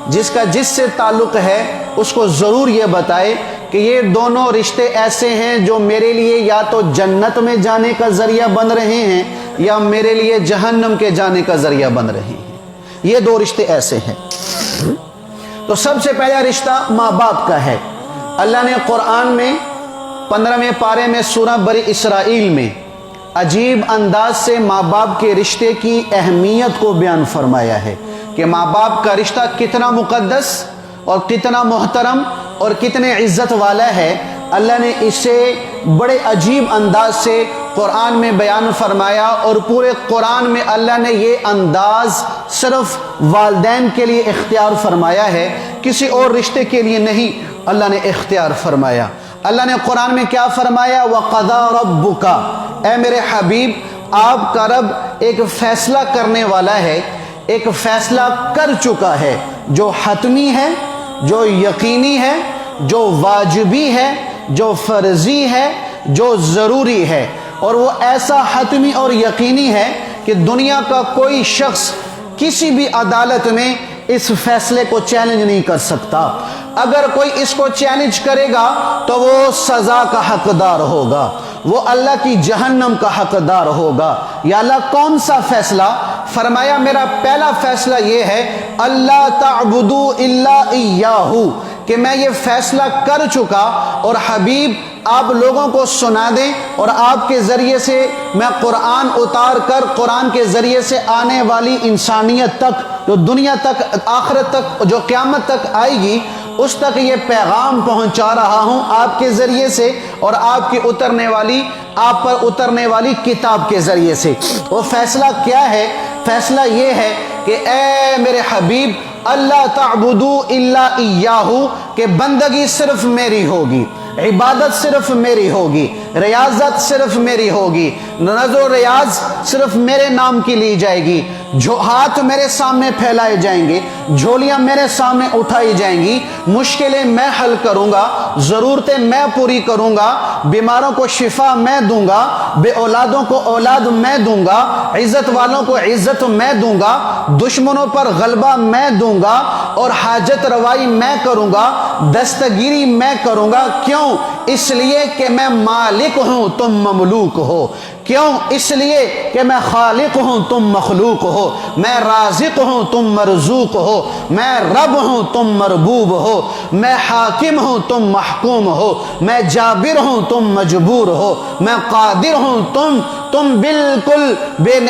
جس کا جس سے تعلق ہے اس کو ضرور یہ بتائے کہ یہ دونوں رشتے ایسے ہیں جو میرے لیے یا تو جنت میں جانے کا ذریعہ بن رہے ہیں یا میرے لیے جہنم کے جانے کا ذریعہ بن رہے ہیں۔ یہ دو رشتے ایسے ہیں۔ تو سب سے پہلا رشتہ ماں باپ کا ہے۔ اللہ نے قرآن میں 15ویں پارے میں سورہ بنی اسرائیل میں عجیب انداز سے ماں باپ کے رشتے کی اہمیت کو بیان فرمایا ہے کہ ماں باپ کا رشتہ کتنا مقدس اور کتنا محترم اور کتنے عزت والا ہے۔ اللہ نے اسے بڑے عجیب انداز سے قرآن میں بیان فرمایا، اور پورے قرآن میں اللہ نے یہ انداز صرف والدین کے لیے اختیار فرمایا ہے، کسی اور رشتے کے لیے نہیں اللہ نے اختیار فرمایا۔ اللہ نے قرآن میں کیا فرمایا؟ وَقَضَىٰ رَبُّكَ، اے میرے حبیب آپ کا رب ایک فیصلہ کرنے والا ہے، ایک فیصلہ کر چکا ہے جو حتمی ہے، جو یقینی ہے، جو واجبی ہے، جو فرضی ہے، جو ضروری ہے، اور وہ ایسا حتمی اور یقینی ہے کہ دنیا کا کوئی شخص کسی بھی عدالت میں اس فیصلے کو چیلنج نہیں کر سکتا۔ اگر کوئی اس کو چیلنج کرے گا تو وہ سزا کا حقدار ہوگا، وہ اللہ کی جہنم کا حقدار ہوگا۔ یا اللہ کون سا فیصلہ؟ فرمایا میرا پہلا فیصلہ یہ ہے اللہ تعبدوا الا ایاہ، کہ میں یہ فیصلہ کر چکا، اور حبیب آپ لوگوں کو سنا دیں، اور آپ کے ذریعے سے میں قرآن اتار کر قرآن کے ذریعے سے آنے والی انسانیت تک، جو دنیا تک، آخرت تک، جو قیامت تک آئے گی، اس تک یہ پیغام پہنچا رہا ہوں آپ کے ذریعے سے اور آپ کی آپ پر اترنے والی کتاب کے ذریعے سے۔ وہ فیصلہ کیا ہے؟ فیصلہ یہ ہے کہ اے میرے حبیب اللہ تعبدوا الا ایاہ، کہ بندگی صرف میری ہوگی، عبادت صرف میری ہوگی، ریاضت صرف میری ہوگی، نظر و ریاض صرف میرے نام کی لی جائے گی، ہاتھ میرے سامنے پھیلائے جائیں گے، جھولیاں میرے سامنے اٹھائی جائیں گی، مشکلیں میں حل کروں گا، ضرورتیں میں پوری کروں گا، بیماروں کو شفا میں دوں گا، بے اولادوں کو اولاد میں دوں گا، عزت والوں کو عزت میں دوں گا، دشمنوں پر غلبہ میں دوں گا، اور حاجت روائی میں کروں گا، دستگیری میں کروں گا۔ کیوں؟ اس لیے کہ میں مالک ہوں تم مملوک ہو، کیوں؟ اس لیے کہ میں خالق ہوں تم مخلوق ہو، میں رازق ہوں تم مرزوق ہو، میں رب ہوں تم مربوب ہو، میں حاکم ہوں تم محکوم ہو، میں جابر ہوں تم مجبور ہو، میں قادر ہوں تم بالکل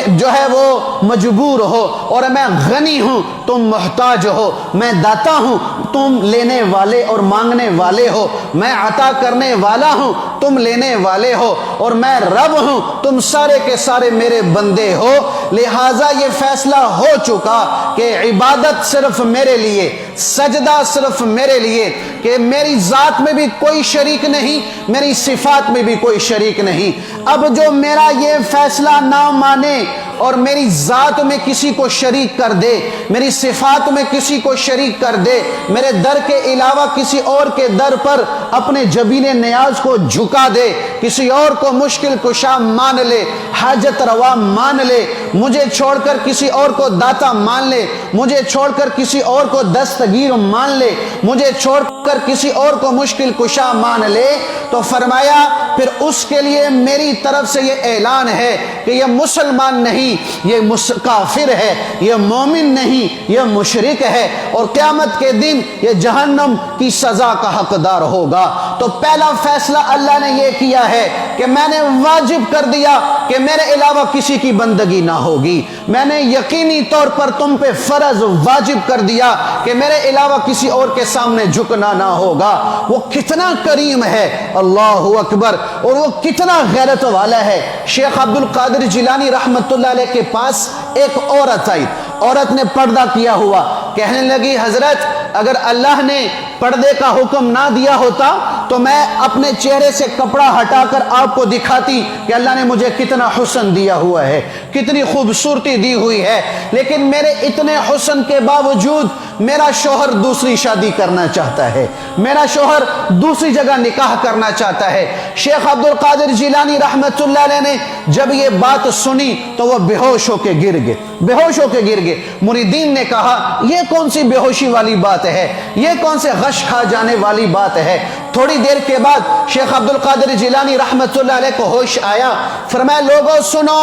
جو ہے وہ مجبور ہو، اور میں غنی ہوں تم محتاج ہو، میں داتا ہوں تم لینے والے اور مانگنے والے ہو، میں عطا کرنے والا ہوں تم لینے والے ہو، اور میں رب ہوں تم سارے کے سارے میرے بندے ہو۔ لہٰذا یہ فیصلہ ہو چکا کہ عبادت صرف میرے لیے، سجدہ صرف میرے لیے، کہ میری ذات میں بھی کوئی شریک نہیں، میری صفات میں بھی کوئی شریک نہیں۔ اب جو میرا یہ فیصلہ نہ مانے اور میری ذات میں کسی کو شریک کر دے، میری صفات میں کسی کو شریک کر دے، میرے در کے علاوہ کسی اور کے در پر اپنے جبین نیاز کو جھکا دے، کسی اور کو مشکل کشا مان لے، حاجت روا مان لے، مجھے چھوڑ کر کسی اور کو داتا مان لے، مجھے چھوڑ کر کسی اور کو دستگیر مان لے، مجھے چھوڑ کر کسی اور کو مشکل کشا مان لے، تو فرمایا پھر اس کے لیے میری طرف سے یہ اعلان ہے کہ یہ مسلمان نہیں، یہ کافر ہے، یہ مومن نہیں، یہ مشرک ہے، اور قیامت کے دن یہ جہنم کی سزا کا حقدار ہوگا۔ تو پہلا فیصلہ اللہ نے یہ کیا ہے کہ میں نے واجب کر دیا کہ میرے علاوہ کسی کی بندگی نہ ہوگی، میں نے یقینی طور پر تم پہ فرض واجب کر دیا کہ میرے علاوہ کسی اور کے سامنے جھکنا نہ ہوگا۔ وہ کتنا کریم ہے، اللہ اکبر، اور وہ کتنا غیرت والا ہے۔ شیخ عبد القادر جیلانی رحمت اللہ علیہ کے پاس ایک عورت آئی، عورت نے پردہ کیا ہوا، کہنے لگی حضرت اگر اللہ نے پردے کا حکم نہ دیا ہوتا تو میں اپنے چہرے سے کپڑا ہٹا کر آپ کو دکھاتی کہ اللہ نے مجھے کتنا حسن دیا ہوا ہے، کتنی خوبصورتی دی ہوئی ہے، لیکن میرے اتنے حسن کے باوجود میرا شوہر دوسری شادی کرنا چاہتا ہے، میرا شوہر دوسری جگہ نکاح کرنا چاہتا ہے۔ شیخ عبد القادر جیلانی رحمت اللہ علیہ نے جب یہ بات سنی تو وہ بے ہوش ہو کے گر گئے۔ बेहोश होकर गिर गए। मुरीदीन ने कहा ये कौन सी बेहोशी वाली बात है, ये कौन से गश खा जाने वाली बात है। थोड़ी देर के बाद शेख अब्दुल कादिर जिलानी रहमतुल्लाह अलैह को होश आया। फरमाया लोगों सुनो,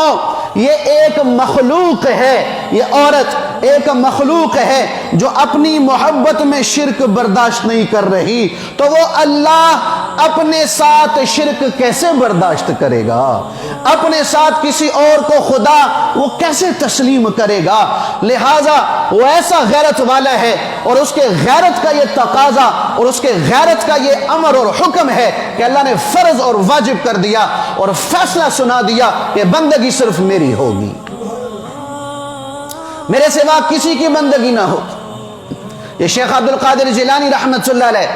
ये एक मखलूक है, ये औरत एक मखलूक है जो अपनी मोहब्बत में शिरक बर्दाश्त नहीं कर रही, तो वो अल्लाह अपने साथ शिरक कैसे बर्दाश्त करेगा, अपने साथ किसी और को खुदा वो कैसे तस्लीम करेगा। लिहाजा वो ऐसा गैरत वाला है और उसके गैरत का ये तकाजा और उसके गैरत का ये अमर और हुक्म है कि अल्लाह ने फर्ज और वाजिब कर दिया और फैसला सुना दिया कि बंदगी सिर्फ मेरी होगी, मेरे सिवा किसी की बंदगी ना हो। ये शेख अब्दुल कादिर जिलानी रहमतुल्लाह अलैह,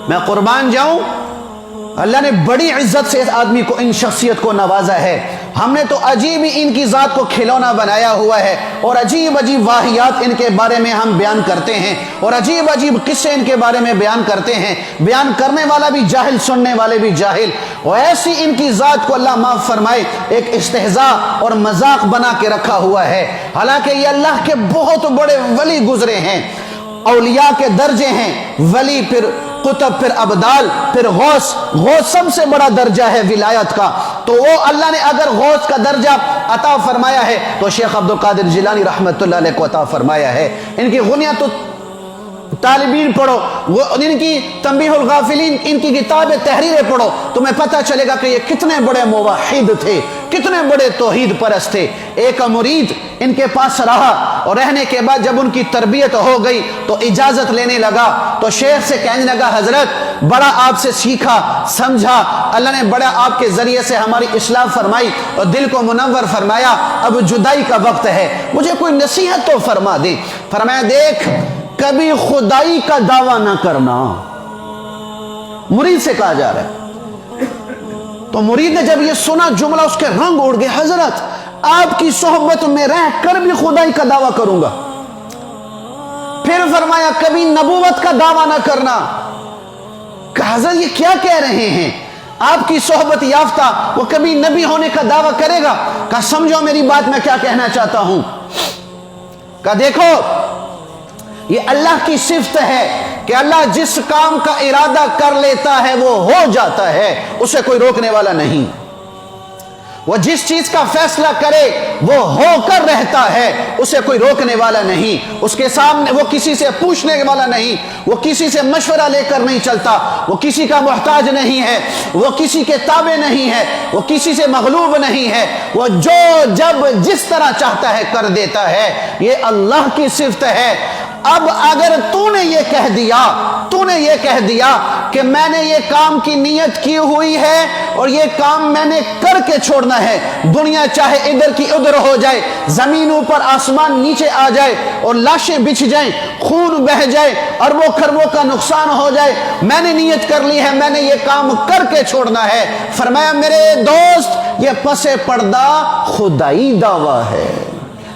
मैं कुर्बान जाऊं, अल्लाह ने बड़ी इज्जत से इस आदमी को, इन शख्सियत को नवाजा है। हमने तो अजीब ही इनकी ज़ात को खिलौना बनाया हुआ है और अजीब अजीब वाहियात इनके बारे में हम बयान करते हैं और अजीब अजीब किस्से इनके बारे में बयान करते हैं। बयान करने वाला भी जाहिल, सुनने वाले भी जाहिल, और ऐसी इनकी ज़ात को अल्लाह माफ़ फरमाए एक इस्तेहज़ा और मजाक बना के रखा हुआ है। हालांकि ये अल्लाह के बहुत बड़े वली गुजरे हैं, औलिया के दर्जे हैं, वली फिर कुतब फिर अबदाल फिर गौस। गौस सबसे बड़ा दर्जा है विलायत का, तो वो अल्लाह ने अगर गौस का दर्जा अता फरमाया है तो शेख अब्दुल कादिर जिलानी रहमतुल्लाह अलैह को अता फरमाया है। इनकी गुनिया तो तालिबीन पढ़ो, वो इनकी तंबीहुल गाफिलीन, इनकी किताब तहरीरें पढ़ो, तुम्हें पता चलेगा कि ये कितने बड़े मुवाहिद थे, कितने बड़े तौहीद परस्त थे। एक मुरीद इनके पास रहा और रहने के बाद जब उनकी तरबियत हो गई तो इजाजत लेने लगा, तो शेख से कहने लगा हजरत बड़ा आपसे सीखा समझा, अल्लाह ने बड़ा आपके जरिए से हमारी इस्लाह फरमाई और दिल को मुनव्वर फरमाया, अब जुदाई का वक्त है, मुझे कोई नसीहत तो फरमा दे। फरमाया देख कभी खुदाई का दावा ना करना, मुरीद से कहा जा रहा है। तो मुरीद ने जब ये सुना जुमला उसके रंग उड़ गए, हजरत आपकी सोहबत में रह कर भी खुदाई का दावा करूंगा। फिर फरमाया कभी नबूवत का दावा ना करना। कहा हजरत ये क्या कह रहे हैं, आपकी सोहबत याफ्ता वो कभी नबी होने का दावा करेगा। कहा समझो मेरी बात मैं क्या कहना चाहता हूं। कहा देखो ये अल्लाह की सिफ्त है कि अल्लाह जिस काम का इरादा कर लेता है वो हो जाता है, उसे कोई रोकने वाला नहीं। वो जिस चीज का फैसला करे वो होकर रहता है, उसे कोई रोकने वाला नहीं, उसके सामने वो किसी से पूछने वाला नहीं, वो किसी से मशवरा लेकर नहीं चलता, वो किसी का मोहताज नहीं है, वो किसी के ताबे नहीं है, वो किसी से मगलूब नहीं है, वो जो जब जिस तरह चाहता है कर देता है। ये अल्लाह की सिफ्त है। अब अगर तूने ये कह दिया कि मैंने ये काम की नीयत की हुई है और ये काम मैंने करके छोड़ना है, दुनिया चाहे इधर की उधर हो जाए, जमीन ऊपर आसमान नीचे आ जाए और लाशें बिछ जाएं, खून बह जाए, अरबों खरबों का नुकसान हो जाए, मैंने नीयत कर ली है, मैंने ये काम करके छोड़ना है। फरमाया मेरे दोस्त ये पसे पर्दा खुदाई दावा है,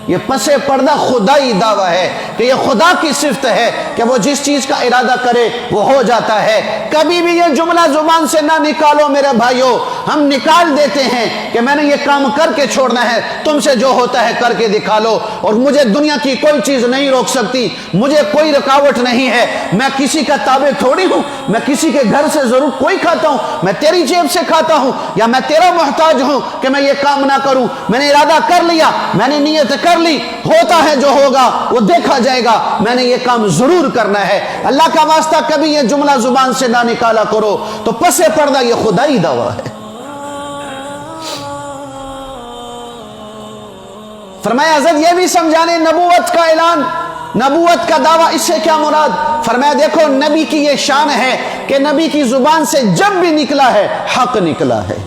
ये पसे पर्दा खुदाई दावा है कि ये खुदा की सिफ्त है कि वो जिस चीज का इरादा करे वो हो जाता है। कभी भी ये जुमला जुबान से ना निकालो मेरे भाइयों। हम निकाल देते हैं कि मैंने ये काम करके छोड़ना है, तुमसे जो होता है करके दिखा लो और मुझे दुनिया की कोई चीज नहीं रोक सकती, मुझे कोई रुकावट नहीं है, मैं किसी का ताबे थोड़ी हूं, मैं किसी के घर से जरूर कोई खाता हूं, मैं तेरी जेब से खाता हूं या मैं तेरा मोहताज हूं कि मैं ये काम ना करूं। मैंने इरादा कर लिया, मैंने नियत कर ली, होता है जो होगा वो देखा जाएगा, मैंने ये काम जरूर करना है। अल्लाह का वास्ता कभी ये जुमला जुबान से ना निकाला करो। तो पसे पर्दा ये खुदाई दावा है। फरमाया हज़रत ये भी समझाने नबूवत का ऐलान, नबूवत का दावा, इससे क्या मुराद। फरमाया देखो नबी की ये शान है कि नबी की जुबान से जब भी निकला है हक निकला है,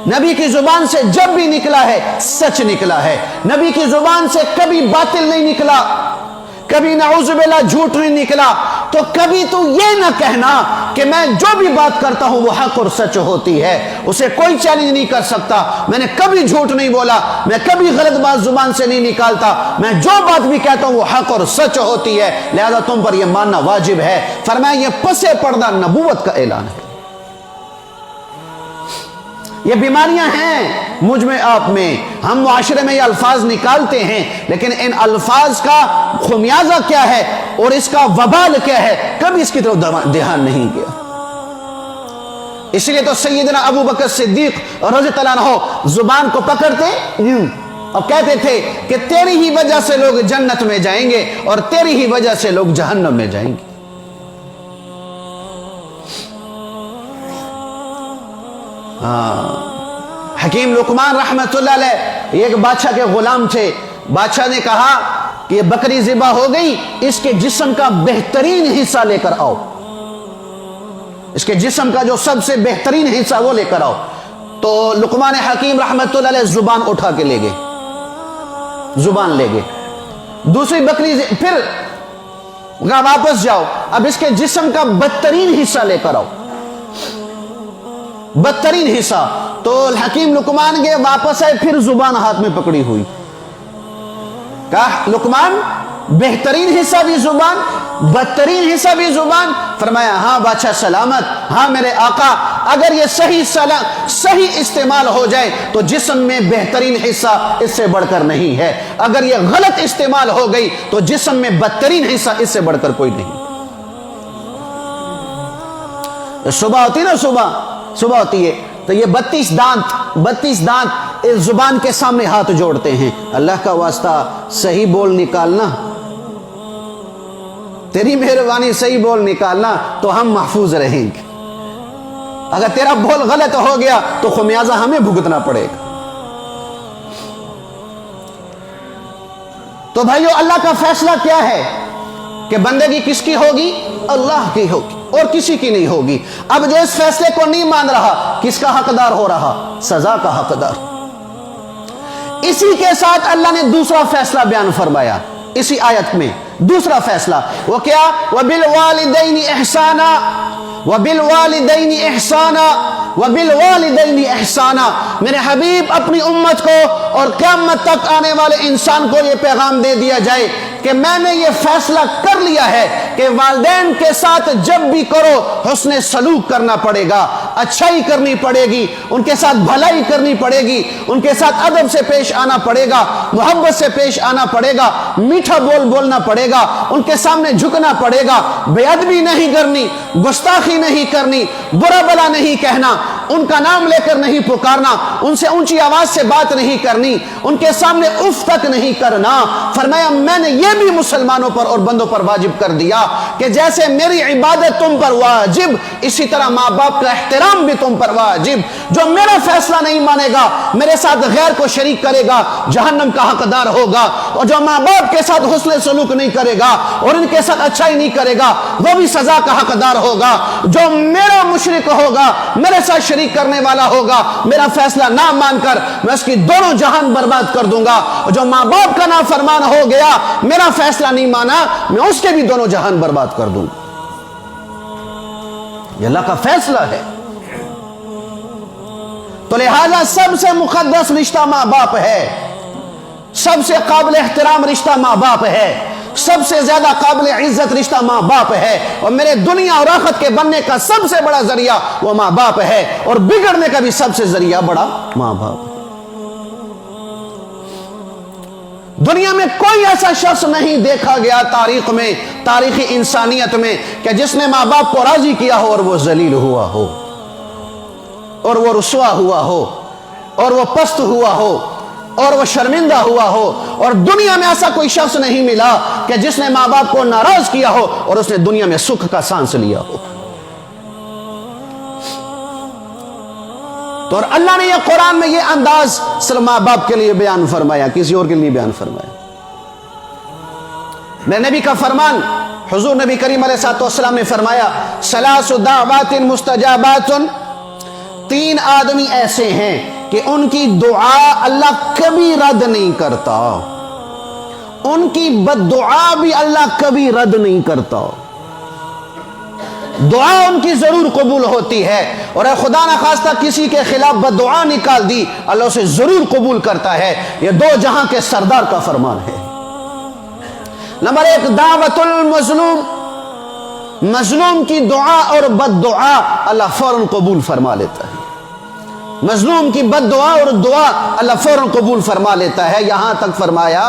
नबी की जुबान से जब भी निकला है सच निकला है, नबी की जुबान से कभी बातिल नहीं निकला, कभी नाउज़ुबिल्लाह झूठ नहीं निकला। तो कभी तू ये ना कहना कि मैं जो भी बात करता हूं वो हक और सच होती है, उसे कोई चैलेंज नहीं कर सकता। मैंने कभी झूठ नहीं बोला, मैं कभी गलत बात जुबान से नहीं निकालता, मैं जो बात भी कहता हूं वो हक और सच होती है, लिहाजा तुम पर यह मानना वाजिब है। फरमाया ये पसे पर्दा नबूवत का ऐलान है, یہ بیماریاں ہیں مجھ میں آپ میں. ہم معاشرے میں یہ الفاظ نکالتے ہیں لیکن ان الفاظ کا خمیازہ کیا ہے اور اس کا وبال کیا ہے کبھی اس کی طرف دھیان نہیں کیا. اس لیے تو سیدنا ابو بکر صدیق رضی اللہ عنہ زبان کو پکڑتے اور کہتے تھے کہ تیری ہی وجہ سے لوگ جنت میں جائیں گے اور تیری ہی وجہ سے لوگ جہنم میں جائیں گے. حکیم لقمان رحمت اللہ علیہ ایک بادشاہ کے غلام تھے. بادشاہ نے کہا کہ یہ بکری ذبح ہو گئی, اس کے جسم کا بہترین حصہ لے کر آؤ, اس کے جسم کا جو سب سے بہترین حصہ وہ لے کر آؤ. تو لقمان حکیم رحمت اللہ علیہ زبان اٹھا کے لے گئے, زبان لے گئے. دوسری بکری پھر واپس جاؤ, اب اس کے جسم کا بدترین حصہ لے کر آؤ, بدترین حصہ. تو حکیم لقمان گئے, واپس آئے, پھر زبان ہاتھ میں پکڑی ہوئی. کہا لقمان بہترین حصہ بھی زبان, بدترین حصہ بھی زبان. فرمایا ہاں بادشاہ سلامت, ہاں میرے آقا, اگر یہ صحیح استعمال ہو جائے تو جسم میں بہترین حصہ اس سے بڑھ کر نہیں ہے, اگر یہ غلط استعمال ہو گئی تو جسم میں بدترین حصہ اس سے بڑھ کر کوئی نہیں. صبح ہوتی نا, صبح ہوتی ہے تو یہ 32 دانت اس زبان کے سامنے ہاتھ جوڑتے ہیں, اللہ کا واسطہ صحیح بول نکالنا, تیری مہربانی صحیح بول نکالنا تو ہم محفوظ رہیں گے. اگر تیرا بول غلط ہو گیا تو خمیازہ ہمیں بھگتنا پڑے گا. تو بھائیو اللہ کا فیصلہ کیا ہے کہ بندگی کس کی ہوگی؟ اللہ کی ہوگی اور کسی کی نہیں ہوگی. اب جو اس فیصلے کو نہیں مان رہا کس کا حقدار ہو رہا؟ سزا کا حقدار. اسی کے ساتھ اللہ نے دوسرا فیصلہ بیان فرمایا اسی آیت میں. دوسرا فیصلہ وہ کیا؟ وَبِالْوَالِدَيْنِ إِحْسَانًا وَبِالْوَالِدَيْنِ إِحْسَانًا وَبِالْوَالِدَيْنِ إِحْسَانًا. میرے حبیب اپنی امت کو اور قیامت تک آنے والے انسان کو یہ پیغام دے دیا جائے کہ میں نے یہ فیصلہ کر لیا ہے کہ والدین کے ساتھ جب بھی کرو حسن سلوک کرنا پڑے گا, اچھائی کرنی پڑے گی, ان کے ساتھ بھلائی کرنی پڑے گی, ان کے ساتھ ادب سے پیش آنا پڑے گا, محبت سے پیش آنا پڑے گا, میٹھا بول بولنا پڑے گا, ان کے سامنے جھکنا پڑے گا, بے ادبی نہیں کرنی, گستاخی نہیں کرنی, برا بلا نہیں کہنا, ان کا نام لے کر نہیں پکارنا, ان سے اونچی آواز سے بات نہیں کرنی, ان کے سامنے اف تک نہیں کرنا. فرمایا میں نے یہ بھی مسلمانوں پر اور بندوں پر واجب کر دیا کہ جیسے میری عبادت تم پر واجب اسی طرح ماں باپ کا احترام بھی تم پر واجب. جو میرا فیصلہ نہیں مانے گا, میرے ساتھ غیر کو شریک کرے گا, جہنم کا حقدار ہوگا. اور جو ماں باپ کے ساتھ حسن سلوک نہیں کرے گا اور ان کے ساتھ اچھائی نہیں کرے گا وہ بھی سزا کا حقدار ہوگا. جو میرا مشرک ہوگا, میرے ساتھ شریک کرنے والا ہوگا, میرا فیصلہ نہ مان کر میں اس کی دونوں جہان برباد کر دوں گا. اور جو ماں باپ کا نافرمان ہو گیا, میرا فیصلہ نہیں مانا, میں اس کے بھی دونوں جہان برباد کر دوں گا. یہ اللہ کا فیصلہ ہے. تو لہذا سب سے مقدس رشتہ ماں باپ ہے, سب سے قابل احترام رشتہ ماں باپ ہے, سب سے زیادہ قابل عزت رشتہ ماں باپ ہے. اور میرے دنیا اور آخرت کے بننے کا سب سے بڑا ذریعہ وہ ماں باپ ہے, اور بگڑنے کا بھی سب سے ذریعہ بڑا ماں باپ ہے. دنیا میں کوئی ایسا شخص نہیں دیکھا گیا تاریخ میں, تاریخی انسانیت میں, کہ جس نے ماں باپ کو راضی کیا ہو اور وہ ذلیل ہوا ہو, اور وہ رسوا ہوا ہو, اور وہ پست ہوا ہو, اور وہ شرمندہ ہوا ہو. اور دنیا میں ایسا کوئی شخص نہیں ملا کہ جس نے ماں باپ کو ناراض کیا ہو اور اس نے دنیا میں سکھ کا سانس لیا ہو. تو اور اللہ نے یہ قرآن میں یہ انداز صرف ماں باپ کے لیے بیان فرمایا, کسی اور کے لیے بیان فرمایا. میں نبی کا فرمان حضور نبی کریم علیہ الصلوۃ والسلام نے فرمایا ثلاث دعوات مستجابات, 3 آدمی ایسے ہیں کہ ان کی دعا اللہ کبھی رد نہیں کرتا, ان کی بد دعا بھی اللہ کبھی رد نہیں کرتا. دعا ان کی ضرور قبول ہوتی ہے, اور اے خدا نخواستہ کسی کے خلاف بد دعا نکال دی, اللہ اسے ضرور قبول کرتا ہے. یہ 2 جہاں کے سردار کا فرمان ہے. نمبر 1 دعوت المظلوم, مظلوم کی دعا اور بد دعا اللہ فوراً قبول فرما لیتا ہے. मजलूम की बद्दुआ और दुआ अल्लाह फौरन कबूल फरमा लेता है। यहां तक फरमाया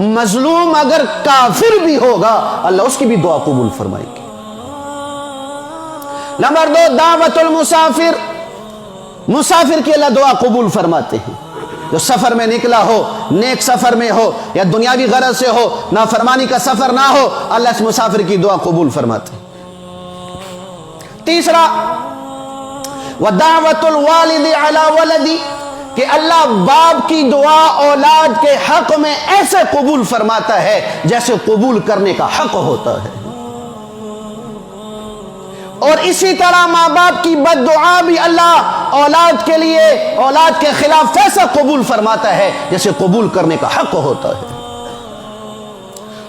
मजलूम अगर काफिर भी होगा अल्लाह उसकी भी दुआ कबूल फरमाएगी। नंबर 2, दावतुल मुसाफिर, मुसाफिर की अल्लाह दुआ कबूल फरमाते हैं। जो सफर में निकला हो, नेक सफर में हो या दुनियावी गरज से हो, नाफरमानी का सफर ना हो, अल्लाह इस मुसाफिर की दुआ कबूल फरमाते हैं। तीसरा, वदावतुल वालिदी अला वलदी, कि अल्लाह बाप की दुआ औलाद के हक में ऐसे कबूल फरमाता है जैसे कबूल करने का हक होता है। और इसी तरह माँ बाप की बद्दुआ भी अल्लाह औलाद के लिए, औलाद के खिलाफ ऐसा कबूल फरमाता है जैसे कबूल करने का हक होता है।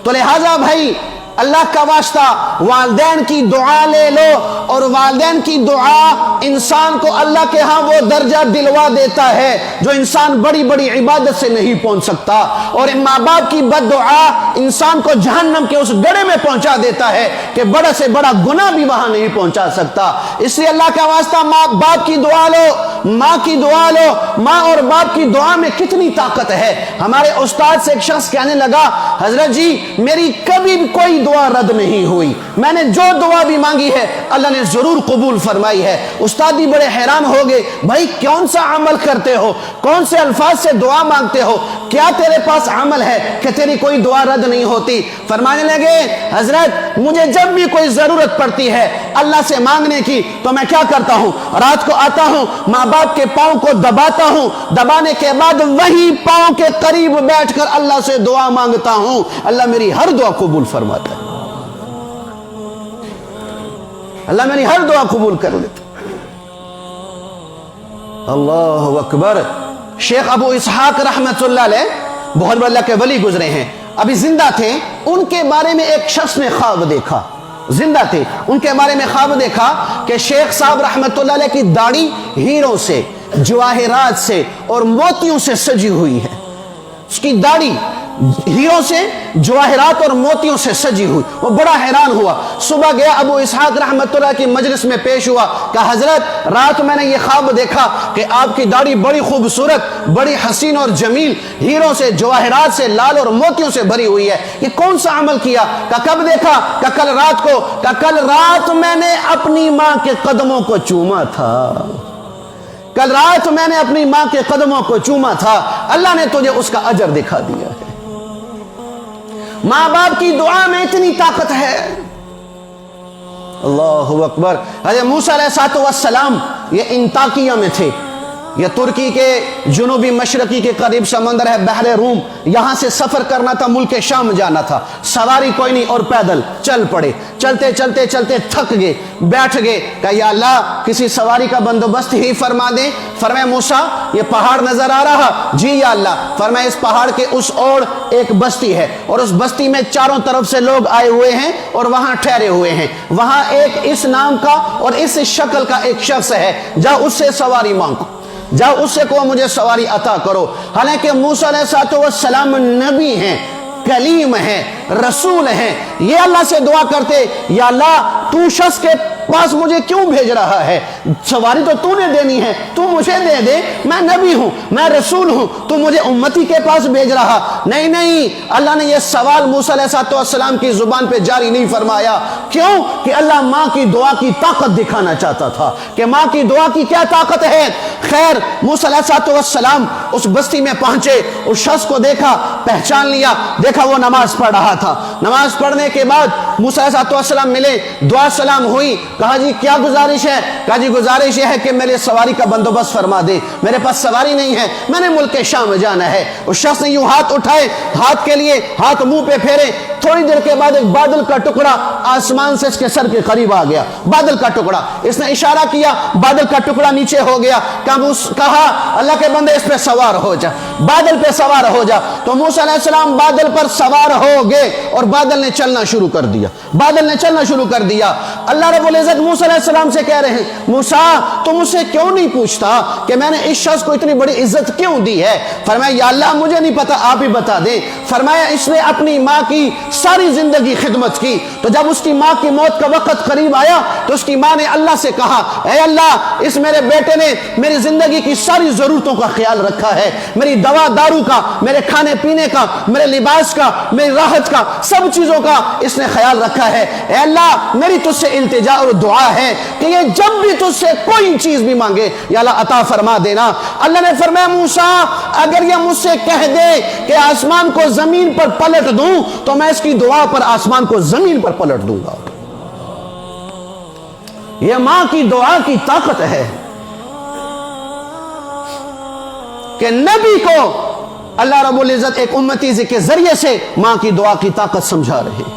तो लिहाजा भाई अल्लाह का वास्ता वालिदैन की दुआ ले लो, और वालिदैन की दुआ इंसान को अल्लाह के यहाँ वो दर्जा दिलवा देता है जो इंसान बड़ी बड़ी इबादत से नहीं पहुंच सकता, और माँ बाप की बद्दुआ इंसान को जहन्नम के उस गड्ढे में पहुंचा देता है कि बड़ा से बड़ा गुनाह भी वहां नहीं पहुंचा सकता। इसलिए अल्लाह का वास्ता माँ बाप की दुआ लो, माँ की दुआ लो। माँ और बाप की दुआ में कितनी ताकत है। हमारे उस्ताद से एक शख्स कहने लगा, हजरत जी मेरी कभी भी कोई दुआ रद्द नहीं हुई, मैंने जो दुआ भी मांगी है अल्लाह ने जरूर कबूल फरमाई है। उस्ताद भी बड़े हैरान हो गए, भाई कौन सा अमल करते हो, कौन से अल्फाज से दुआ मांगते हो, क्या तेरे पास अमल है कि तेरी कोई दुआ रद्द नहीं होती। फरमाने लगे, हजरत मुझे जब भी कोई जरूरत पड़ती है अल्लाह से मांगने की तो मैं क्या करता हूं, रात को आता हूं, माँ बाप के पांव को दबाता हूं, दबाने के बाद वही पांव के करीब बैठकर अल्लाह से दुआ मांगता हूं, अल्लाह मेरी हर दुआ कबूल फरमाता है, अल्लाह मेरी हर दुआ कबूल कर लेता। अल्लाहु अकबर। शेख अबू इसहाक रहमतुल्लाह अलैह बहुत बड़े अल्लाह के वली गुजरे हैं, अभी जिंदा थे। उनके बारे में एक शख्स ने ख्वाब देखा, जिंदा थे, उनके बारे में ख्वाब देखा कि शेख साहब रहमतुल्लाह अलैह की दाढ़ी हीरों से, जवाहिरात से और मोतियों से सजी हुई है। उसकी दाढ़ी हीरों से, जवाहिरात और मोतियों से सजी हुई। वो बड़ा हैरान हुआ। सुबह गया, अबू इसहाक रहमतुल्लाह की मजलिस में पेश हुआ, कहा हजरत रात मैंने ये ख्वाब देखा कि आपकी दाढ़ी बड़ी खूबसूरत, बड़ी हसीन और जमील, हीरों से, जवाहिरात से, लाल और मोतियों से भरी हुई है, ये कौन सा अमल किया? का कब देखा? का कल रात को। का कल रात मैंने अपनी माँ के कदमों को चूमा था, कल रात मैंने अपनी माँ के कदमों को चूमा था, अल्लाह ने तुझे उसका अजर दिखा दिया है। माँ बाप की दुआ में इतनी ताकत है। अल्लाहु अकबर। हज़रत मूसा अलैहिस्सलाम ये इंताकिया में थे, ये तुर्की के जुनूबी मशरकी के करीब समंदर है, बहरे रूम, यहां से सफर करना था, मुल्क शाम जाना था। सवारी कोई नहीं और पैदल चल पड़े। चलते चलते चलते थक गए, बैठ गए, कहा या अल्लाह किसी सवारी का बंदोबस्त ही फरमा दे। फरमाया मूसा ये पहाड़ नजर आ रहा? जी या अल्लाह। फरमाया इस पहाड़ के उस ओर एक बस्ती है और उस बस्ती में चारों तरफ से लोग आए हुए हैं और वहां ठहरे हुए हैं। वहां एक इस नाम का और इस शक्ल का एक शख्स है, जाओ उससे सवारी मांगो, जाओ उससे को मुझे सवारी अता करो। हालांकि मूसा अलैहिस्सलाम नबी हैं, कलीम हैं, रसूल हैं, ये अल्लाह से दुआ करते, या अल्लाह तू शख्स के पास मुझे क्यों भेज रहा है? सवारी तो तूने देनी है, तू मुझे दे दे, मैं नबी हूं, मैं रसूल हूं, तू मुझे उम्मती के पास भेज रहा। नहीं नहीं, अल्लाह ने यह सवाल मूसा अलैहिस्सलाम की जुबान पे जारी नहीं फरमाया। क्यों? कि अल्लाह माँ की दुआ की ताकत दिखाना चाहता था कि माँ की दुआ की क्या ताकत है। खैर मूसा अलैहिस्सलाम उस बस्ती में पहुंचे, उस शख्स को देखा, पहचान लिया, देखा वो नमाज पढ़ रहा था। नमाज पढ़ने के बाद मूसा अलैहिस्सलाम मिले, दुआ सलाम हुई। कहा जी क्या गुजारिश है? कहा जी गुजारिश यह है कि मेरे सवारी का बंदोबस्त फरमा दे, मेरे पास सवारी नहीं है, मैंने मुल्क शाम जाना है। उस शख्स ने यूं हाथ उठाए, हाथ के लिए हाथ मुंह पे फेरे। थोड़ी देर के बाद एक बादल का टुकड़ा आसमान से इसके सर के करीब आ गया, बादल का टुकड़ा। इसने इशारा किया, बादल का टुकड़ा नीचे हो गया। कहा अल्लाह के बंदे इस पे सवार हो जा। बादल पे सवार हो जा। तो मूसा अलैहिस्सलाम बादल पर सवार हो गए और बादल ने चलना शुरू कर दिया, बादल ने चलना शुरू कर दिया। अल्लाह रब्बुल इज्जत मूसा अलैहिस्सलाम से कह रहे हैं, मूसा तुम मुझसे क्यों नहीं पूछता कि मैंने इस शख्स को इतनी बड़ी इज्जत क्यों दी है? फरमाया या अल्लाह मुझे नहीं पता, आप ही बता दें। फरमाया इसने अपनी माँ की सारी जिंदगी खिदमत की, तो जब उसकी माँ की मौत का वक्त करीब आया तो उसकी माँ ने अल्लाह से कहा, ऐ अल्लाह इस मेरे बेटे ने मेरी जिंदगी की सारी जरूरतों का ख्याल रखा है, मेरी दवा दारू का, मेरे खाने पीने का, मेरे लिबास का, मेरी राहत का, सब चीजों का इसने ख्याल रखा है। ऐ अल्लाह मेरी तुझसे इल्तिजा और दुआ है कि ये जब भी तुझसे कोई चीज भी मांगे या अल्लाह अता फरमा देना। अल्लाह ने फरमाया मूसा अगर ये मुझसे कह दे कि आसमान को जमीन पर पलट दूं तो मैं इसकी दुआ पर आसमान को जमीन पर पलट दूंगा। यह मां की दुआ की ताकत है कि नबी को अल्लाह रब्बुल इज्जत एक उम्मती के जरिए से मां की दुआ की ताकत समझा रहे हैं।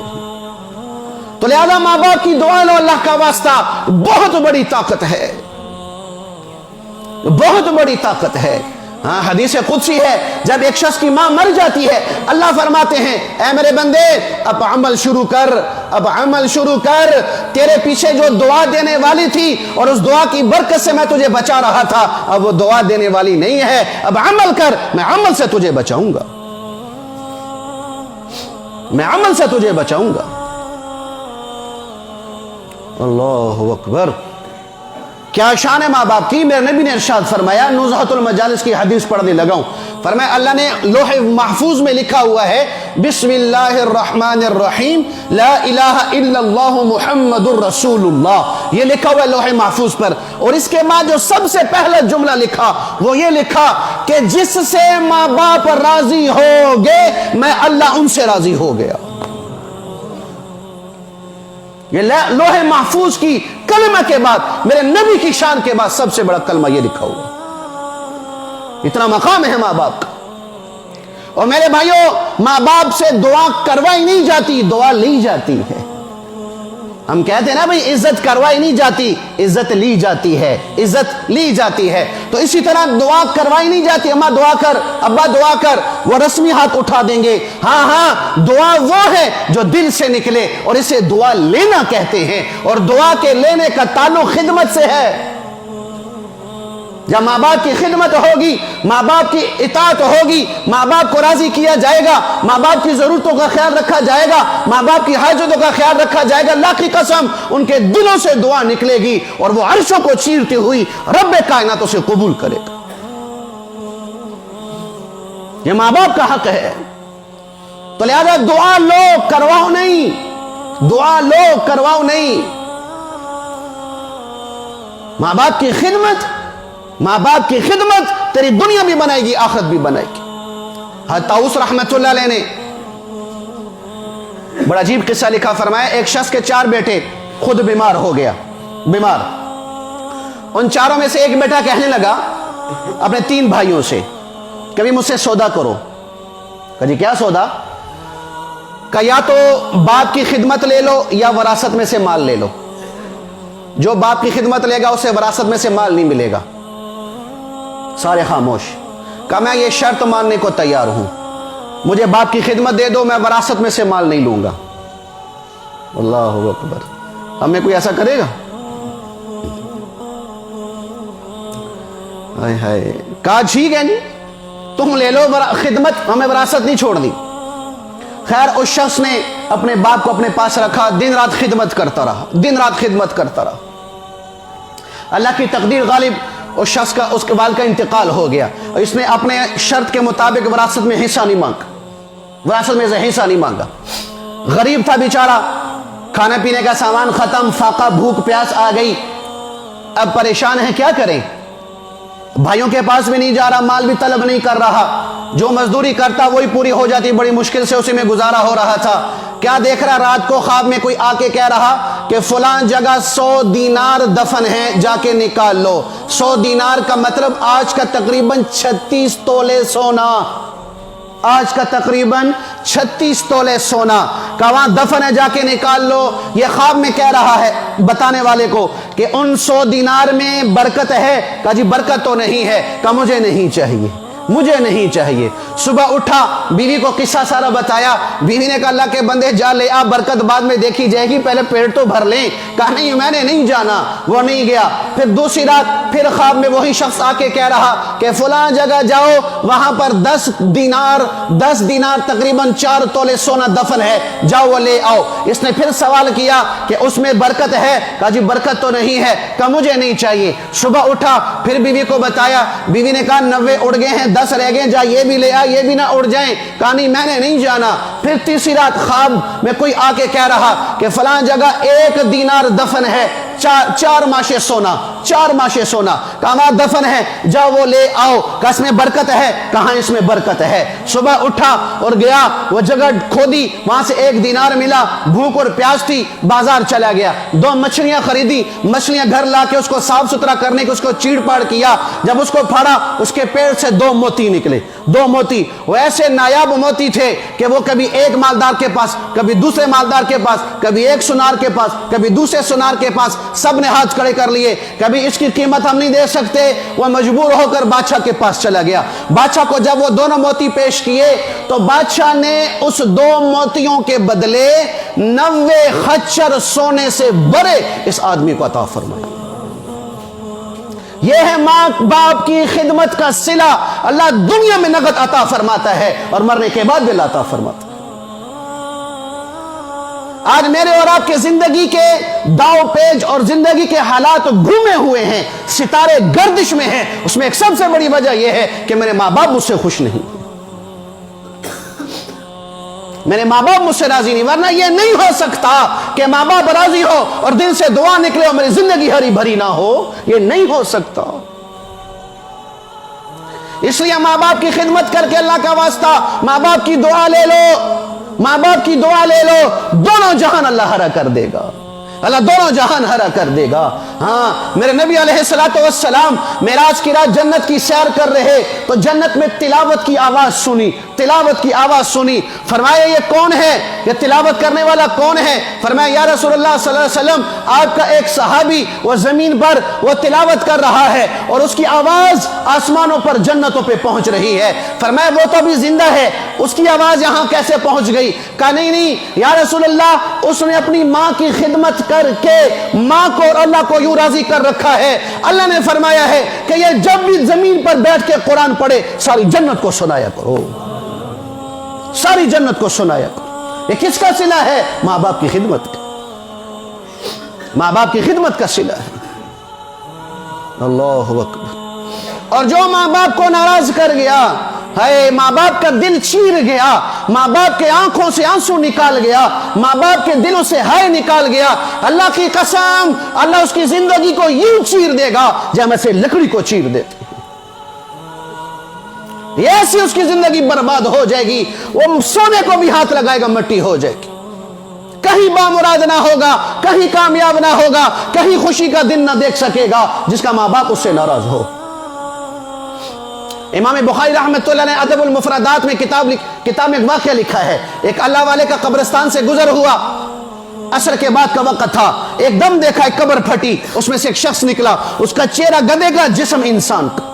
तो लिहाजा मां बाप की दुआ लो, अल्लाह का वास्ता, बहुत बड़ी ताकत है, बहुत बड़ी ताकत है। हाँ हदीस कुदसी है, जब एक शख्स की मां मर जाती है अल्लाह फरमाते हैं, ऐ मेरे बंदे अब अमल शुरू कर, अब अमल शुरू कर, तेरे पीछे जो दुआ देने वाली थी और उस दुआ की बरकत से मैं तुझे बचा रहा था, अब वो दुआ देने वाली नहीं है, अब अमल कर, मैं अमल से तुझे बचाऊंगा, मैं अमल से तुझे बचाऊंगा। अल्लाहु अकबर, क्या शान है माँ बाप की। मेरे नबी ने इरशाद फरमाया, नुज़हतुल मजालिस की हदीस पढ़ने लगा हूं, फरमाया अल्लाह ने लोहे महफूज में लिखा हुआ है बिस्मिल्लाहिर्रहमानिर्रहीम ला इलाहा इल्लल्लाहु मुहम्मदुर रसूलुल्लाह, ये लिखा हुआ है लोहे महफूज पर। और इसके बाद जो सबसे पहला जुमला लिखा वो ये लिखा कि जिससे माँ बाप राजी हो गए मैं अल्लाह उनसे राजी हो गया। ये लोहे महफूज की कलमा के बाद, मेरे नबी की शान के बाद सबसे बड़ा कलमा ये लिखा हुआ। इतना मकाम है मां बाप का। और मेरे भाइयों मां बाप से दुआ करवाई नहीं जाती, दुआ ली जाती है। हम कहते हैं ना भाई इज्जत करवाई नहीं जाती, इज्जत ली जाती है, इज्जत ली जाती है। तो इसी तरह दुआ करवाई नहीं जाती, अम्मा दुआ कर, अब्बा दुआ कर, वो रस्मी हाथ उठा देंगे। हाँ हाँ दुआ वो है जो दिल से निकले और इसे दुआ लेना कहते हैं। और दुआ के लेने का ताल्लुक खिदमत से है। जब माँ बाप की खिदमत होगी, माँ बाप की इताअत होगी, माँ बाप को राजी किया जाएगा, माँ बाप की जरूरतों का ख्याल रखा जाएगा, माँ बाप की हाजतों का ख्याल रखा जाएगा, अल्लाह की कसम उनके दिलों से दुआ निकलेगी और वो अर्शों को चीरती हुई रब्बे कायनात उसे कबूल करेगा। ये माँ बाप का हक है। तो लिहाजा दुआ लो, करवाओ नहीं, दुआ लो, करवाओ नहीं। माँ बाप की खिदमत, माँ बाप की खिदमत तेरी दुनिया भी बनाएगी, आखिरत भी बनाएगी। हज़रत ताऊस रहमतुल्लाह अलैह ने बड़ा अजीब किस्सा लिखा, फरमाया एक शख्स के 4 बेटे, खुद बीमार हो गया, बीमार। उन चारों में से एक बेटा कहने लगा अपने 3 भाइयों से, कभी मुझसे सौदा करो। कहा जी क्या सौदा? कहा या तो बाप की खिदमत ले लो या वरासत में से माल ले लो। जो बाप की खिदमत लेगा उसे वरासत में से माल नहीं मिलेगा। सारे खामोश। कहा मैं ये शर्त मानने को तैयार हूं, मुझे बाप की खिदमत दे दो, मैं वरासत में से माल नहीं लूंगा। अल्लाहु अकबर, हमें कोई ऐसा करेगा? हाय हाय। कहा ठीक है, नहीं तुम ले लो खिदमत, हमें वरासत नहीं छोड़नी। खैर उस शख्स ने अपने बाप को अपने पास रखा, दिन रात खिदमत करता रहा, दिन रात खिदमत करता रहा। अल्लाह की तकदीर गालिब, उस शख्स का, उसके वालिद का इंतकाल हो गया और इसने अपने शर्त के मुताबिक वरासत में हिस्सा नहीं मांगा, वरासत में से हिस्सा नहीं मांगा। गरीब था बेचारा, खाने पीने का सामान खत्म, फाका, भूख प्यास आ गई, अब परेशान है, क्या करें? भाइयों के पास भी नहीं जा रहा, माल भी तलब नहीं कर रहा, जो मजदूरी करता वही पूरी हो जाती, बड़ी मुश्किल से उसी में गुजारा हो रहा था। क्या देख रहा, रात को ख्वाब में कोई आके कह रहा कि फलां जगह 100 दीनार दफन है, जाके निकाल लो। 100 दीनार का मतलब आज का तकरीबन 36 तोले सोना, आज का तकरीबन 36 तोले सोना का वहां दफन है, जाके निकाल लो। ये ख्वाब में कह रहा है बताने वाले को कि उन 100 दीनार में बरकत है। कहा जी बरकत तो नहीं है। कहा मुझे नहीं चाहिए, मुझे नहीं चाहिए। सुबह उठा, बीवी को किस्सा सारा बताया। बीवी ने कहा अल्लाह के बंदे जा ले आ, बरकत बाद में देखी जाएगी, पहले पेट तो भर लें। कहा नहीं मैंने नहीं जाना, वो नहीं गया। फिर दूसरी रात फिर ख्वाब में वही शख्स आके कह रहा कि फलां जगह जाओ, वहां पर 10 दिनार तकरीबन 4 तोले सोना दफन है, जाओ वो ले आओ। इसने फिर सवाल किया कि उसमें बरकत है? कहा जी बरकत तो नहीं है। कहा मुझे नहीं चाहिए। सुबह उठा, फिर बीवी को बताया। बीवी ने कहा 90 उड़ गए हैं, 10 रह गए, जा ये भी ले आ, ये भी ना उड़ जाएं। कहा नहीं मैंने नहीं जाना। फिर तीसरी रात ख्वाब में कोई आके कह रहा कि फलां जगह 1 दीनार दफन है, 4 माशे सोना, 4 माशे सोना। कहा वहां दफन है, जाओ वो ले आओ। कहा इसमें बरकत है? कहा इसमें बरकत है। सुबह उठा और गया, वो जगह खोदी, वहां से 1 दीनार मिला। भूख और प्यास थी, बाजार चला गया, 2 मछलियां खरीदी। मछलियां घर लाके उसको साफ सुथरा करने के उसको चीड़ पाड़ किया। जब उसको फाड़ा, उसके पेट से 2 मोती निकले। 2 मोती वो ऐसे नायाब मोती थे कि वो कभी एक मालदार के पास, कभी दूसरे मालदार के पास, कभी एक सुनार के पास, कभी दूसरे सुनार के पास, सब ने हाथ खड़े कर लिए। कभी इसकी कीमत हम नहीं दे सकते। वह मजबूर होकर बादशाह के पास चला गया। बादशाह को जब वो दोनों मोती पेश किए तो बादशाह ने उस 2 मोतियों के बदले 90 खच्चर सोने से बड़े इस आदमी को अता फरमाया। यह है माँ बाप की खिदमत का सिला। अल्लाह दुनिया में नगद अता फरमाता है और मरने के बाद भी अता फरमाता है। आज मेरे और आपके जिंदगी के दाव पेज और जिंदगी के हालात घूमे हुए हैं, सितारे गर्दिश में हैं। उसमें एक सबसे बड़ी वजह यह है कि मेरे माँ बाप मुझसे खुश नहीं, मेरे माँ बाप मुझसे राजी नहीं। वरना यह नहीं हो सकता कि माँ बाप राजी हो और दिल से दुआ निकले और मेरी जिंदगी हरी भरी ना हो, यह नहीं हो सकता। इसलिए माँ बाप की खिदमत करके अल्लाह का वास्ता माँ बाप की दुआ ले लो, माँ बाप की दुआ ले लो, दोनों जहान अल्लाह हरा कर देगा। अल्लाह दोनों जहान हरा कर देगा। हाँ, मेरे नबी अलैहिस्सलातु वस्सलाम मेराज की रात जन्नत की सैर कर रहे तो जन्नत में तिलावत की आवाज सुनी, तिलावत की आवाज सुनी। फरमाया ये कौन है, ये तिलावत करने वाला कौन है? फरमाया या रसूलुल्लाह सल्लल्लाहु अलैहि वसल्लम, आपका एक सहाबी वो जमीन पर वो तिलावत कर रहा है और उसकी आवाज आसमानों पर जन्नतों पे पहुंच रही है। फरमाया वो तो अभी जिंदा है, उसकी आवाज यहां कैसे पहुंच गई? कहा नहीं या रसूलुल्लाह, उसने अपनी मां की खिदमत करके मां को और अल्लाह को यूं राजी कर रखा है। अल्लाह ने फरमाया है कि ये जब भी जमीन पर बैठ के कुरान पढ़े सारी जन्नत को सुनाया करो, सारी जन्नत को सुनाया करो। ये किसका सिला है? माँ बाप की खिदमत का, माँ बाप की खिदमत का सिला है। अल्लाहु अकबर। और जो माँ बाप को नाराज कर गया, है माँ बाप का दिल चीर गया, माँ बाप के आंखों से आंसू निकाल गया, माँ बाप के दिलों से हाय निकाल गया, अल्लाह की कसम अल्लाह उसकी जिंदगी को यूं चीर देगा जैसे लकड़ी को चीर देते। ऐसी उसकी जिंदगी बर्बाद हो जाएगी, वो सोने को भी हाथ लगाएगा मिट्टी हो जाएगी। कहीं बामुराद ना होगा, कहीं कामयाब ना होगा, कहीं खुशी का दिन ना देख सकेगा जिसका माँ बाप उससे नाराज हो। इमाम बुखारी रहमतुल्लाह ने अदबुल मुफरदात में किताब में एक वाक़या लिखा है। एक अल्लाह वाले का कब्रिस्तान से गुजर हुआ, असर के बाद का वक्त था, एकदम देखा एक कब्र फटी, उसमें से एक शख्स निकला, उसका चेहरा गधे का, जिस्म इंसान का,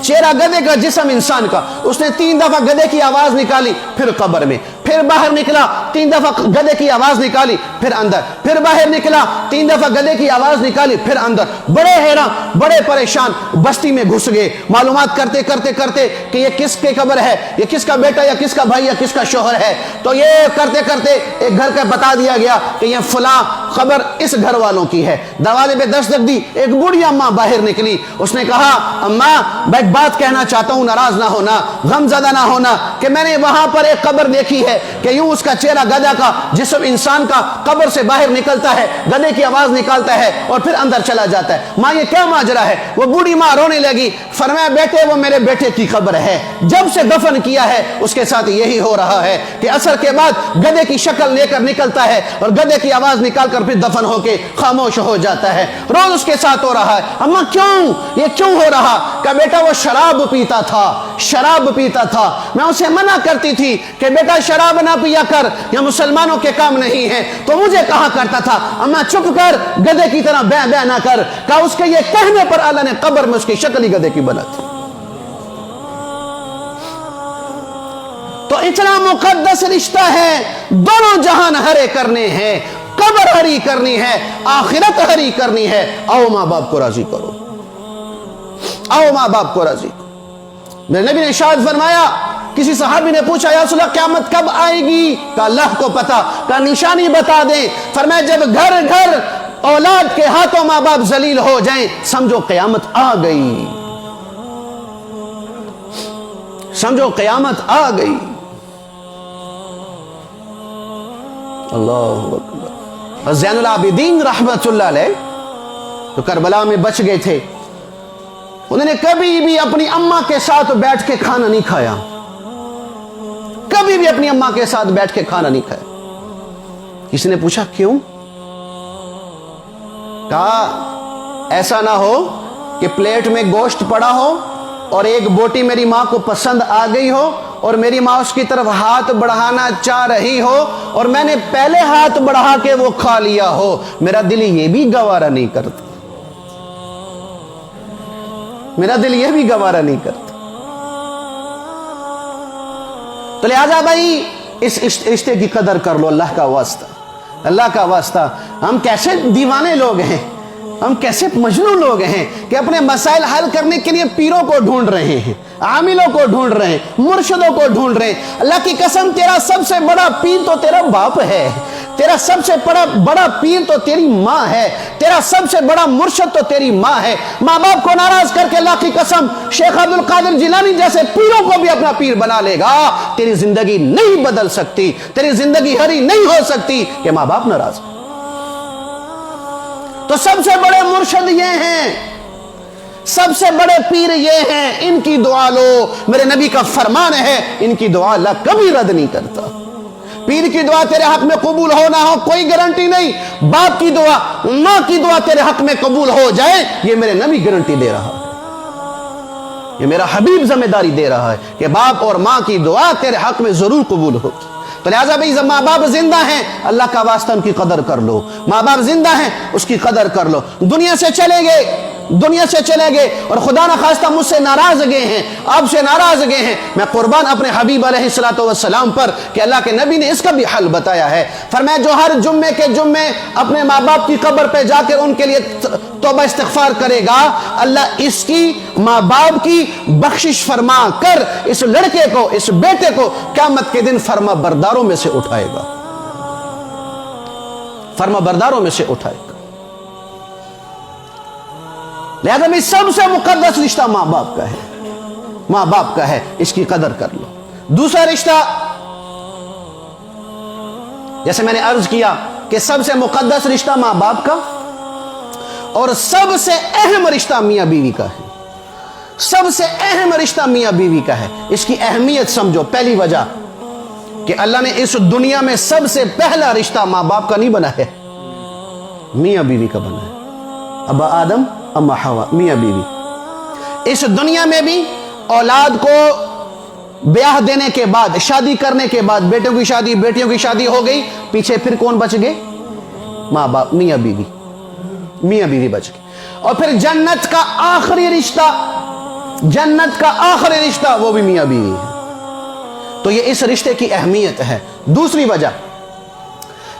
चेहरा गधे का, जिस्म इंसान का। उसने 3 दफा गधे की आवाज निकाली, फिर कब्र में, फिर बाहर निकला, 3 दफा गधे की आवाज निकाली, फिर अंदर, फिर बाहर निकला, 3 दफा गधे की आवाज निकाली, फिर अंदर। बड़े हैरान, बड़े परेशान, बस्ती में घुस गए, मालूमात करते करते करते कि ये किसके कब्र है, ये किसका बेटा या किसका भाई या किसका शोहर है। तो ये करते करते एक घर का बता दिया गया कि ये फला खबर इस घर वालों की है। दरवाजे पे दस्तक दी, एक बूढ़ी अम्मा बाहर निकली। उसने कहा अम्मा मैं एक बात कहना चाहता हूं, नाराज ना होना, गमज़दा ना होना, कि मैंने वहां पर एक कब्र देखी है कि यूं उसका चेहरा गधा का, जिस्म इंसान का कब्र से बाहर निकलता है, गधे की आवाज निकालता है और फिर अंदर चला जाता है। माँ ये क्या माजरा है? वो बूढ़ी माँ रोने लगी। फरमाया बेटे वो मेरे बेटे की कब्र है, जब से दफन किया है उसके साथ यही हो रहा है कि असर के बाद गधे की शक्ल लेकर निकलता है और गधे की आवाज निकालकर फिर दफन होके खामोश हो जाता है। रोज उसके साथ हो रहा है। अम्मा क्यों, ये क्यों हो रहा? का बेटा वो शराब पीता था, शराब पीता था। मैं उसे मना करती थी कि बेटा शराब ना पिया कर, यह मुसलमानों के काम नहीं है, तो मुझे कहा करता था अम्मा चुप कर, गधे की तरह बै बै ना कर। कहा उसके ये कहने पर अल्लाह ने कब्र में उसकी शक्ल ही गधे की बना दी। इतना मुकद्दस रिश्ता है, दोनों जहान हरे करने हैं, कब्र हरी करनी है, आखिरत हरी करनी है। आओ माँ बाप को राजी करो, आओ माँ बाप को राजी करो। मेरे नबी ने इरशाद फरमाया, किसी सहाबी ने पूछा, या रसूलल्लाह क़यामत कब आएगी? कहा अल्लाह को पता। कहा निशानी बता दें। फरमाया जब घर घर औलाद के हाथों माँ बाप जलील हो जाएं, समझो क़यामत आ गई, समझो क़यामत आ गई। अल्लाहु अकबर। ज़ैनुल आबिदीन रहमतुल्लाह अलैह तो करबला में बच गए थे, उन्होंने कभी भी अपनी अम्मा के साथ बैठ के खाना नहीं खाया, कभी भी अपनी अम्मा के साथ बैठ के खाना नहीं खाया। किसी ने पूछा क्यों? कहा ऐसा ना हो कि प्लेट में गोश्त पड़ा हो और एक बोटी मेरी माँ को पसंद आ गई हो और मेरी माँ उसकी तरफ हाथ बढ़ाना चाह रही हो और मैंने पहले हाथ बढ़ा के वो खा लिया हो, मेरा दिल ये भी गवारा नहीं करता, मेरा दिल ये भी गवारा नहीं करता। तो लिहाजा भाई इस रिश्ते की कदर कर लो, अल्लाह का वास्ता, अल्लाह का वास्ता। हम कैसे दीवाने लोग हैं, हम कैसे मजनू लोग हैं कि अपने मसाइल हल करने के लिए पीरों को ढूंढ रहे हैं, आमिलों को ढूंढ रहे हैं, मुर्शिदों को ढूंढ रहे हैं। अल्लाह की कसम, तेरा सबसे बड़ा पीर तो तेरा बाप है, तेरा सबसे बड़ा पीर तो तेरी माँ है, तेरा सबसे बड़ा मुर्शिद तो तेरी माँ है। माँ बाप को नाराज करके अल्लाह की कसम शेख अब्दुल कादिर जिलानी जैसे पीरों को भी अपना पीर बना लेगा, तेरी जिंदगी नहीं बदल सकती, तेरी जिंदगी हरी नहीं हो सकती कि माँ बाप नाराज। तो सबसे बड़े मुर्शिद ये हैं, सबसे बड़े पीर ये हैं, इनकी दुआ लो। मेरे नबी का फरमान है, इनकी दुआ अल्लाह कभी रद्द नहीं करता। पीर की दुआ तेरे हक में कबूल हो ना हो कोई गारंटी नहीं, बाप की दुआ, माँ की दुआ तेरे हक में कबूल हो जाए, ये मेरे नबी गारंटी दे रहा है, ये मेरा हबीब जिम्मेदारी दे रहा है कि बाप और माँ की दुआ तेरे हक में जरूर कबूल हो। तो लिहाजा भाई जब माँ बाप जिंदा हैं, अल्लाह का वास्ता उनकी कदर कर लो, माँ बाप जिंदा हैं उसकी कदर कर लो। दुनिया से चले गए, दुनिया से चले गए और खुदा ना खास्ता मुझसे नाराज गए हैं, आपसे नाराज गए हैं, मैं कुर्बान अपने हबीब अलैहिस्सलातु वस्सलाम पर कि अल्लाह के नबी ने इसका भी हल बताया है। फरमाया जो हर जुम्मे के जुम्मे अपने माँ बाप की कब्र पे जाकर उनके लिए तौबा इस्तिग़फ़ार करेगा, अल्लाह इसकी माँ बाप की बख्शिश फरमा कर इस लड़के को, इस बेटे को क़यामत के दिन फर्मा बरदारों में से उठाएगा, फर्मा बरदारों में से उठाएगा। लिहाजा में सबसे मुकद्दस रिश्ता माँ बाप का है, माँ बाप का है, इसकी कदर कर लो। दूसरा रिश्ता, जैसे मैंने अर्ज किया कि सबसे मुकद्दस रिश्ता माँ बाप का और सबसे अहम रिश्ता मियाँ बीवी का है, सबसे अहम रिश्ता मियाँ बीवी का है। इसकी अहमियत समझो। पहली वजह कि अल्लाह ने इस दुनिया में सबसे पहला रिश्ता माँ बाप का नहीं बना है, मियाँ बीवी का बना है। अब्बा आदम अम्मा हवा, मियाँ बीवी। इस दुनिया में भी औलाद को ब्याह देने के बाद, शादी करने के बाद, बेटों की शादी, बेटियों की शादी हो गई, पीछे फिर कौन बच गए? माँ बाप, मियाँ बीवी, मियाँ बीवी बच गए। और फिर जन्नत का आखिरी रिश्ता, जन्नत का आखिरी रिश्ता वो भी मियाँ बीवी है। तो ये इस रिश्ते की अहमियत है। दूसरी वजह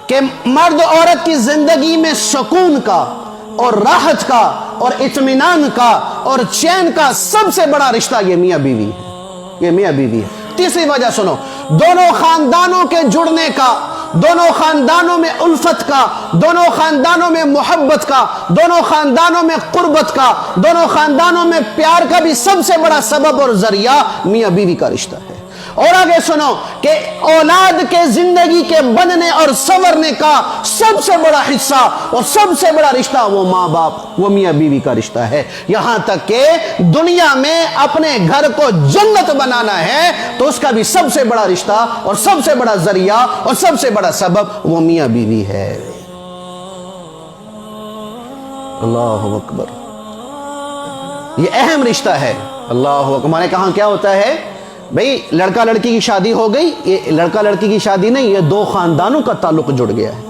कि मर्द औरत की जिंदगी में सुकून का और राहत का और इत्मीनान का और चैन का सबसे बड़ा रिश्ता ये मियाँ बीवी है, ये मियाँ बीवी है। तीसरी वजह सुनो, दोनों खानदानों के जुड़ने का, दोनों खानदानों में उल्फत का, दोनों खानदानों में मोहब्बत का, दोनों खानदानों में कुर्बत का, दोनों खानदानों में प्यार का भी सबसे बड़ा सबब और जरिया मियाँ बीवी का रिश्ता है। और आगे सुनो कि औलाद के जिंदगी के बनने और संवरने का सबसे बड़ा हिस्सा और सबसे बड़ा रिश्ता वो माँ बाप, वो मियाँ बीवी का रिश्ता है। यहां तक कि दुनिया में अपने घर को जन्नत बनाना है तो उसका भी सबसे बड़ा रिश्ता और सबसे बड़ा जरिया और सबसे बड़ा सबब वो मियाँ बीवी है। अल्लाहु अकबर, ये अहम रिश्ता है। अल्लाहु अकबर। हमारे कहां क्या होता है भाई, लड़का लड़की की शादी हो गई, ये लड़का लड़की की शादी नहीं, ये दो खानदानों का ताल्लुक जुड़ गया है।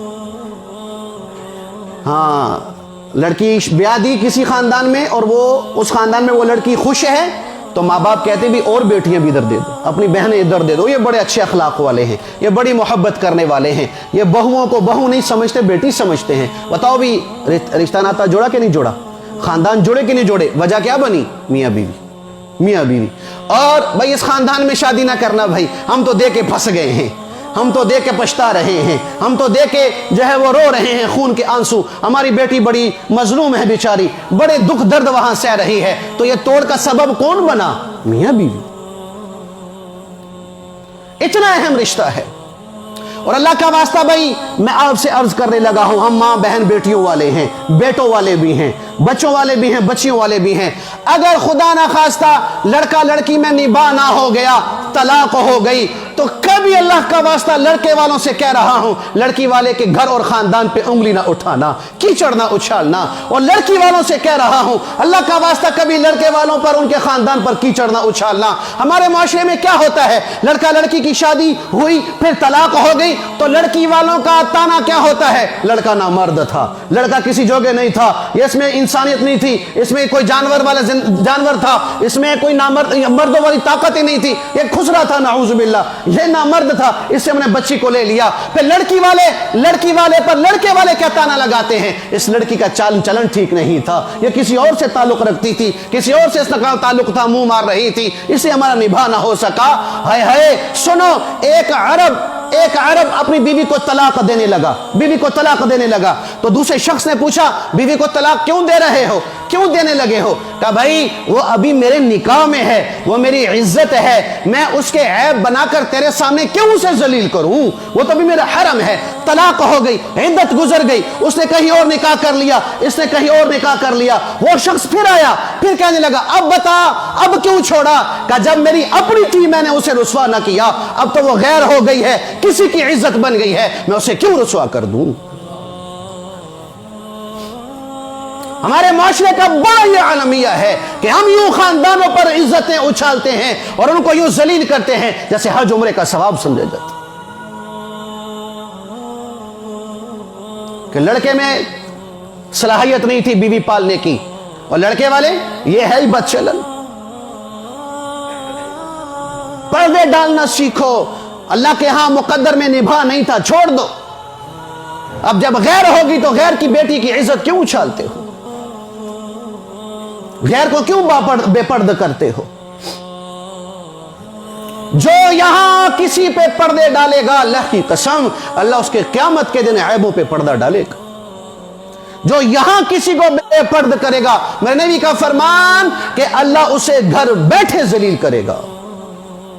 हाँ, लड़की ब्याह दी किसी खानदान में और वो उस खानदान में वो लड़की खुश है तो माँ बाप कहते भी और बेटियां भी इधर दे दो, अपनी बहनें इधर दे दो, ये बड़े अच्छे अखलाक वाले हैं, ये बड़ी मोहब्बत करने वाले हैं, ये बहुओं को बहू नहीं समझते बेटी समझते हैं। बताओ भी रिश्ता नाता जोड़ा कि नहीं जोड़ा, खानदान जोड़े कि नहीं जोड़े? वजह क्या बनी? मियाँ बीवी, मियाँ बीवी। और भाई इस खानदान में शादी ना करना भाई, हम तो दे के फंस गए हैं, हम तो दे के पछता रहे हैं, हम तो दे के जो है वो रो रहे हैं खून के आंसू, हमारी बेटी बड़ी मजलूम है बेचारी, बड़े दुख दर्द वहां सह रही है। तो ये तोड़ का सबब कौन बना? मियाँ बीवी। इतना अहम रिश्ता है। और अल्लाह का वास्ता भाई मैं आपसे अर्ज करने लगा हूं, हम मां बहन बेटियों वाले हैं, बेटों वाले भी हैं, बच्चों वाले भी हैं, बच्चियों वाले भी हैं। अगर खुदा ना खास्ता लड़का लड़की में निभा ना हो गया, तलाक हो गई, तो कभी अल्लाह का वास्ता लड़के वालों से कह रहा हूं, लड़की वाले के घर और खानदान पे उंगली ना उठाना, कीचड़ ना उछालना। और लड़की वालों से कह रहा हूं, अल्लाह का वास्ता कभी लड़के वालों पर, उनके खानदान पर कीचड़ ना उछालना। हमारे माशरे में क्या होता है, लड़का लड़की की शादी हुई, फिर तलाक हो गई, तो लड़की वालों का ताना क्या होता है? लड़का ना मर्द था, लड़का किसी जोगे नहीं था, इसमें इंसानियत नहीं थी, इसमें कोई जानवर वाला जानवर था, इसमें कोई मर्दों वाली ताकत ही नहीं थी, ये खुसरा था, नाऊजुबिल्लाह, ये ना मर्द था, इससे हमने बच्ची को ले लिया। फिर लड़की वाले पर लड़के वाले क्या ताना लगाते हैं? इस लड़की का चाल चलन ठीक नहीं था, ये किसी और से ताल्लुक रखती थी, किसी और से इसका ताल्लुक था, मुंह मार रही थी, इसे हमारा निभा ना हो सका। हाय हाय, सुनो, एक अरब अपनी बीवी को तलाक देने लगा, बीवी को तलाक देने लगा। तो दूसरे शख्स ने पूछा, बीवी को तलाक क्यों दे रहे हो, क्यों देने लगे हो? कहा भाई वो अभी मेरे निकाह में है, वो मेरी इज्जत है, मैं उसके ऐब बनाकर तेरे सामने क्यों उसे जलील करूं, वो तो अभी मेरा हरम है। तलाक हो गई, इद्दत गुजर गई, उसने कहीं और निकाह कर लिया, इसने कहीं और निकाह कर लिया। वो शख्स फिर आया, फिर कहने लगा, अब बता, अब क्यों छोड़ा? कहा जब मेरी अपनी थी मैंने उसे रुसवा ना किया, अब तो वो गैर हो गई है, किसी की इज्जत बन गई है, मैं उसे क्यों रुसवा कर दूं? हमारे माशरे का बड़ा ये आलमिया है कि हम यूं खानदानों पर इज्जतें उछालते हैं और उनको यूं जलील करते हैं जैसे हज उम्रे का सवाब समझा जाता। कि लड़के में सलाहियत नहीं थी बीवी पालने की, और लड़के वाले ये है ही बदचलन। पर्दे डालना सीखो, अल्लाह के यहां मुकद्दर में निभा नहीं था, छोड़ दो। अब जब गैर होगी तो गैर की बेटी की इज्जत क्यों उछालते हो? गैर को क्यों बेपर्द करते हो? जो यहां किसी पे पर्दे डालेगा, अल्लाह की कसम, अल्लाह उसके क़यामत के दिन ऐबों पे पर्दा डालेगा। जो यहां किसी को बेपर्द करेगा, मेरे नबी का फरमान कि अल्लाह उसे घर बैठे जलील करेगा,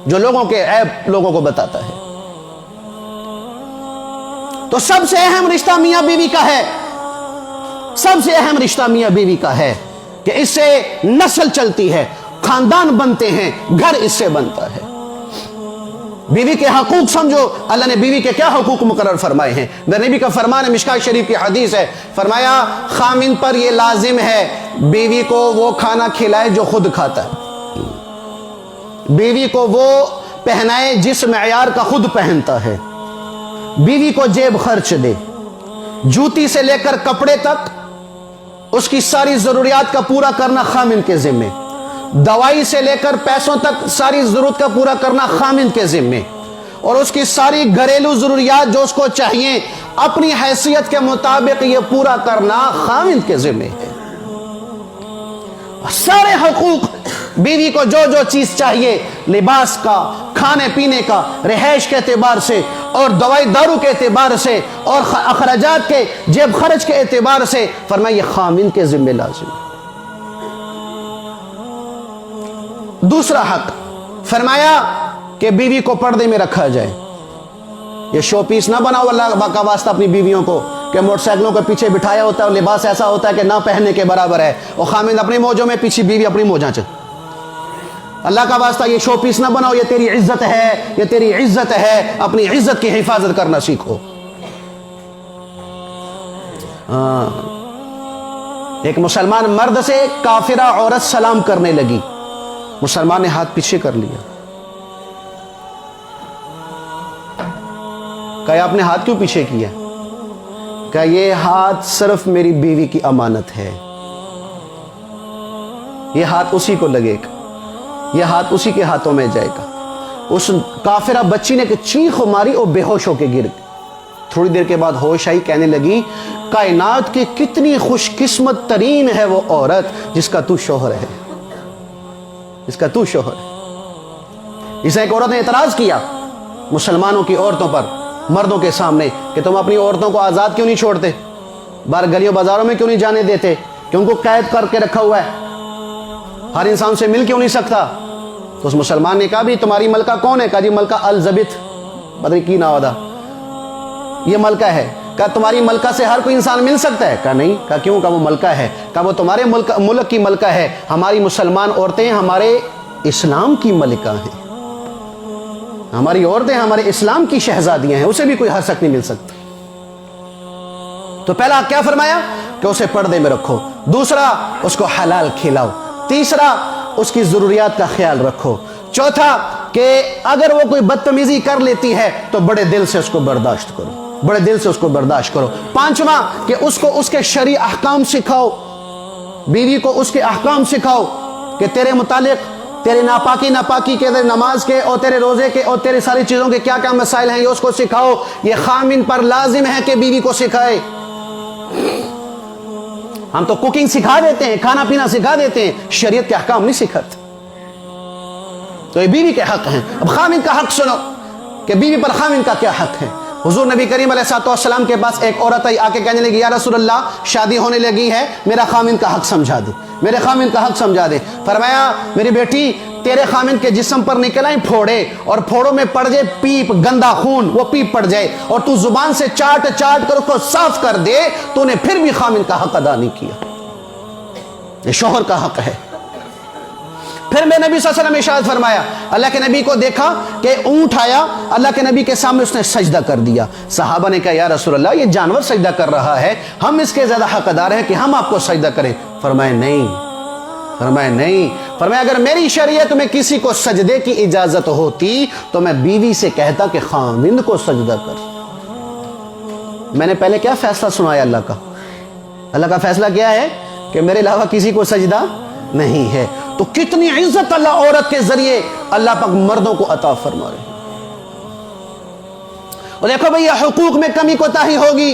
जो लोगों के ऐब लोगों को बताता है। तो सबसे अहम रिश्ता मियां बीवी का है, सबसे अहम रिश्ता मियां बीवी का है कि इससे नस्ल चलती है, खानदान बनते हैं, घर इससे बनता है। बीवी के हकूक समझो, अल्लाह ने बीवी के क्या हकूक मुकर्रर फरमाए हैं। मेरे नबी का फरमान है, मिशकात शरीफ की हदीस है, फरमाया खामिन पर यह लाजिम है बीवी को वो खाना खिलाए जो खुद खाता है, बीवी को वो पहनाए जिस मेयार का खुद पहनता है, बीवी को जेब खर्च दे, जूती से लेकर कपड़े तक उसकी सारी जरूरियात का पूरा करना खामिन के जिम्मे, दवाई से लेकर पैसों तक सारी जरूरत का पूरा करना खामिन के जिम्मे, और उसकी सारी घरेलू जरूरियात जो उसको चाहिए अपनी हैसियत के मुताबिक ये पूरा करना खामिन के जिम्मे है। सारे हकूक, बीवी को जो जो चीज चाहिए, लिबास का, खाने पीने का, रिहाइश के एतबार से, और दवाई दारू के एतबार से, और अखराजात के जेब खर्च के एतबार से, फरमाया ये खामिन के जिम्मे लाजिम है। दूसरा हक फरमाया कि बीवी को पर्दे में रखा जाए। ये शो पीस ना बनाओ अल्लाह का वास्ता अपनी बीवियों को, कि मोटरसाइकिलों के पीछे बिठाया होता है और लिबास ऐसा होता है कि ना पहनने के बराबर है, और खामिन अपनी मौजों में, पीछे बीवी अपनी मौजा चल। अल्लाह का वास्ता ये शो पीस ना बनाओ, ये तेरी इज्जत है, ये तेरी इज्जत है, अपनी इज्जत की हिफाजत करना सीखो। एक मुसलमान मर्द से काफिरा औरत सलाम करने लगी, मुसलमान ने हाथ पीछे कर लिया, कहा आपने हाथ क्यों पीछे किया? कहा ये हाथ सिर्फ मेरी बीवी की अमानत है, ये हाथ उसी को लगेगा। یہ ہاتھ اسی کے ہاتھوں میں جائے گا۔ اس کافرہ بچی نے کہ چیخ ماری اور بے ہوش ہو کے گر گئی۔ تھوڑی دیر کے بعد ہوش آئی، کہنے لگی کائنات کی کتنی خوش قسمت ترین ہے وہ عورت جس کا تو شوہر ہے، جس کا تو شوہر ہے۔ اسے ایک عورت نے اعتراض کیا مسلمانوں کی عورتوں پر مردوں کے سامنے کہ تم اپنی عورتوں کو آزاد کیوں نہیں چھوڑتے، باہر گلیوں بازاروں میں کیوں نہیں جانے دیتے، کہ ان کو قید کر کے رکھا ہوا ہے، ہر انسان سے مل کیوں نہیں سکتا؟ تو اس مسلمان نے کہا بھی تمہاری ملکہ کون ہے؟ کہا جی ملکہ الزبت، پتہ نہیں کی نام تھا، یہ ملکہ ہے۔ کہا تمہاری ملکہ سے ہر کوئی انسان مل سکتا ہے؟ کہا نہیں۔ کہا کیوں؟ کہا وہ ملکہ ہے۔ کہا وہ تمہارے ملک کی ملکہ ہے، ہماری مسلمان عورتیں ہمارے اسلام کی ملکہ ہیں، ہماری عورتیں ہمارے اسلام کی شہزادیاں ہیں، اسے بھی کوئی حق نہیں مل سکتا۔ تو پہلا کیا فرمایا کہ اسے پردے میں رکھو، دوسرا اس کو حلال کھلاؤ، تیسرا اس کی ضروریات کا خیال رکھو، چوتھا کہ اگر وہ کوئی بدتمیزی کر لیتی ہے تو بڑے دل سے اس کو برداشت کرو، بڑے دل سے اس کو برداشت کرو، پانچواں کہ اس کو اس کے شرعی احکام سکھاؤ، بیوی کو اس کے احکام سکھاؤ کہ تیرے متعلق تیرے ناپاکی کے، نماز کے اور تیرے روزے کے اور تیرے ساری چیزوں کے کیا کیا مسائل ہیں، یہ اس کو سکھاؤ۔ یہ خامن پر لازم ہے کہ بیوی کو سکھائے۔ ہم تو کوکنگ سکھا دیتے ہیں، کھانا پینا سکھا دیتے ہیں، شریعت کے احکام نہیں سکھاتے۔ تو یہ بیوی کے حق ہیں۔ اب خامن کا حق سنو کہ بیوی پر خامن کا کیا حق ہے۔ حضور نبی کریم علیہ السلام کے پاس ایک عورت آئی، آ کے کہنے لگی یا رسول اللہ شادی ہونے لگی ہے، میرا خامن کا حق سمجھا دے، میرے خامن کا حق سمجھا دے۔ فرمایا میری بیٹی تیرے خامن کے جسم پر نکل آئیں پھوڑے، اور پھوڑوں میں پڑ جائے پیپ، گندا خون، وہ پیپ پڑ جائے، اور تو زبان سے چاٹ چاٹ کر اس کو صاف کر دے، تو نے پھر بھی خامن کا حق ادا نہیں کیا۔ یہ شوہر کا حق ہے۔ پھر میں نبی صلی اللہ علیہ وسلم نے ارشاد فرمایا، اللہ کے نبی کو دیکھا کہ اونٹ آیا، اللہ کے نبی کے سامنے اس نے سجدہ کر دیا۔ صحابہ نے کہا یا رسول اللہ یہ جانور سجدہ کر رہا ہے، ہم اس کے زیادہ حقدار ہیں کہ ہم آپ کو سجدہ کریں۔ فرمایا نہیں، فرمایا نہیں، فرمایا اگر میری شریعت میں کسی کو سجدے کی اجازت ہوتی تو میں بیوی سے کہتا کہ خاوند کو سجدہ کر۔ میں نے پہلے کیا فیصلہ سنایا اللہ کا؟ اللہ کا فیصلہ کیا ہے کہ میرے علاوہ کسی کو سجدہ نہیں ہے۔ تو کتنی عزت اللہ عورت کے ذریعے اللہ پاک مردوں کو عطا فرما رہے ہیں۔ اور دیکھو بھئی حقوق میں کمی کوتاہی ہوگی،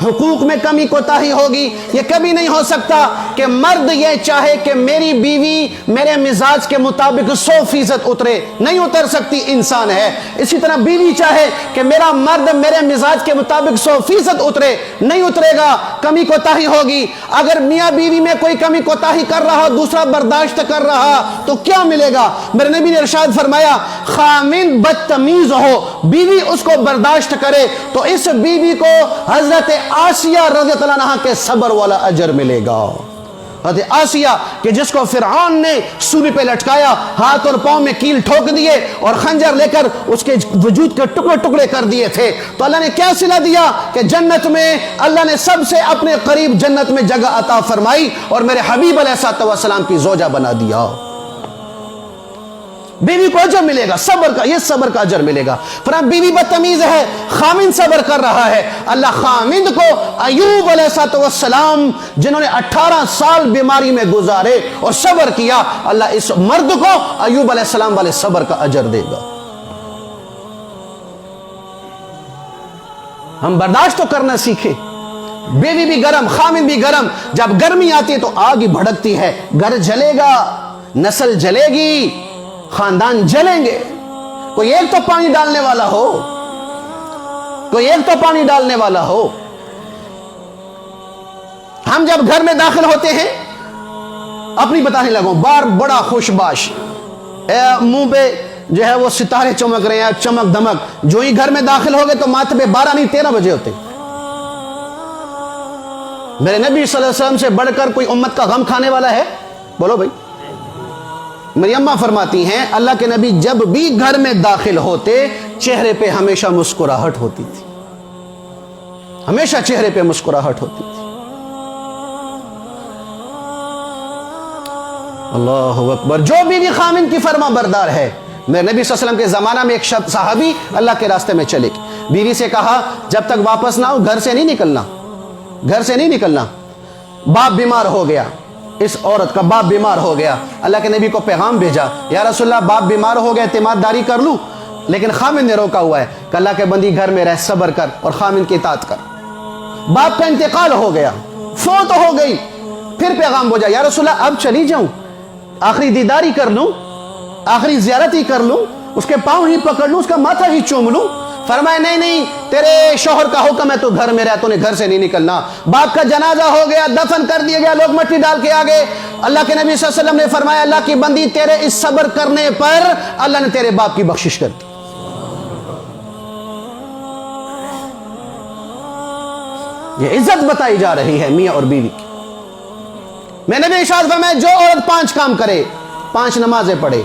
حقوق میں کمی کوتاہی ہوگی۔ یہ کبھی نہیں ہو سکتا کہ مرد یہ چاہے کہ میری بیوی میرے مزاج کے مطابق 100% اترے، نہیں اتر سکتی، انسان ہے۔ اسی طرح بیوی چاہے کہ میرا مرد میرے مزاج کے مطابق 100% اترے، نہیں اترے گا، کمی کوتاہی ہوگی۔ اگر میاں بیوی میں کوئی کمی کوتاہی کر رہا دوسرا برداشت کر رہا تو کیا ملے گا؟ میرے نبی نے ارشاد فرمایا خامن بدتمیز ہو، بیوی اس کو برداشت کرے تو اس بیوی کو حضرت آسیہ رضی اللہ عنہا کے صبر والا اجر ملے گا۔ حضرت آسیہ کہ جس کو فرعون نے سولی پہ لٹکایا، ہاتھ اور پاؤں میں کیل ٹھوک دیے اور خنجر لے کر اس کے وجود کے ٹکڑے ٹکڑے کر دیے تھے، تو اللہ نے کیا صلہ دیا کہ جنت میں اللہ نے سب سے اپنے قریب جنت میں جگہ عطا فرمائی اور میرے حبیب علیہ السلام کی زوجہ بنا دیا۔ بیوی کو اجر ملے گا صبر کا، یہ صبر کا اجر ملے گا۔ فرمایا بیوی بدتمیز ہے، خامن صبر کر رہا ہے، اللہ خامند کو ایوب علیہ السلام جنہوں نے 18 سال بیماری میں گزارے اور صبر کیا، اللہ اس مرد کو ایوب علیہ السلام والے صبر کا اجر دے گا۔ ہم برداشت تو کرنا سیکھیں۔ بیوی بھی گرم، خامن بھی گرم، جب گرمی آتی ہے تو آگ ہی بھڑکتی ہے، گھر جلے گا، نسل جلے گی، خاندان جلیں گے۔ کوئی ایک تو پانی ڈالنے والا ہو، کوئی ایک تو پانی ڈالنے والا ہو۔ ہم جب گھر میں داخل ہوتے ہیں، اپنی بتانے لگوں، بار بڑا خوش باش، منہ پہ جو ہے وہ ستارے چمک رہے ہیں، چمک دمک، جو ہی گھر میں داخل ہو گئے تو ماتھے پہ 12 نہیں 13 بجے ہوتے۔ میرے نبی صلی اللہ علیہ وسلم سے بڑھ کر کوئی امت کا غم کھانے والا ہے؟ بولو بھائی۔ میری اماں فرماتی ہیں اللہ کے نبی جب بھی گھر میں داخل ہوتے چہرے پہ ہمیشہ مسکراہٹ ہوتی تھی، ہمیشہ چہرے پہ مسکراہٹ ہوتی تھی۔ اللہ اکبر۔ جو بیوی خامن کی فرما بردار ہے، میرے نبی صلی اللہ علیہ وسلم کے زمانہ میں ایک صحابی اللہ کے راستے میں چلے گئے، بیوی سے کہا جب تک واپس نہ ہو گھر سے نہیں نکلنا، گھر سے نہیں نکلنا۔ باپ بیمار ہو گیا، इस औरत का बाप बीमार हो गया, अल्लाह के नबी को पैगाम भेजा, या रसूलल्लाह बाप बीमार हो गया, इत्मीदारी कर लूँ, लेकिन खामिन ने रोका हुआ है कि अल्लाह के बंदी घर में रह, सब्र कर और खामिन की इताअत कर। बाप का इंतकाल हो गया, फौत हो गई, फिर पैगाम भेजा, या रसूलल्लाह अब चली जाऊं, आखिरी दीदारी कर लूं, आखिरी ज़ियारत ही कर लूं, उसके पाँव ही पकड़ लूं, उसका माथा ही चूम लूं। फरमाया नहीं नहीं, तेरे शौहर का हुक्म है, तो घर में रह, तूने घर से नहीं निकलना। बाप का जनाजा हो गया, दफन कर दिया गया, लोग मिट्टी डाल के आ गए। अल्लाह के नबी सल्लल्लाहु अलैहि वसल्लम ने फरमाया, अल्लाह की बंदी, तेरे इस सब्र करने पर अल्लाह ने तेरे बाप की बख्शिश कर दी। ये इज्जत बताई जा रही है मियाँ और बीवी की। मैंने भी इरशाद फरमाया, जो औरत 5 काम करे, 5 नमाजें पढ़े,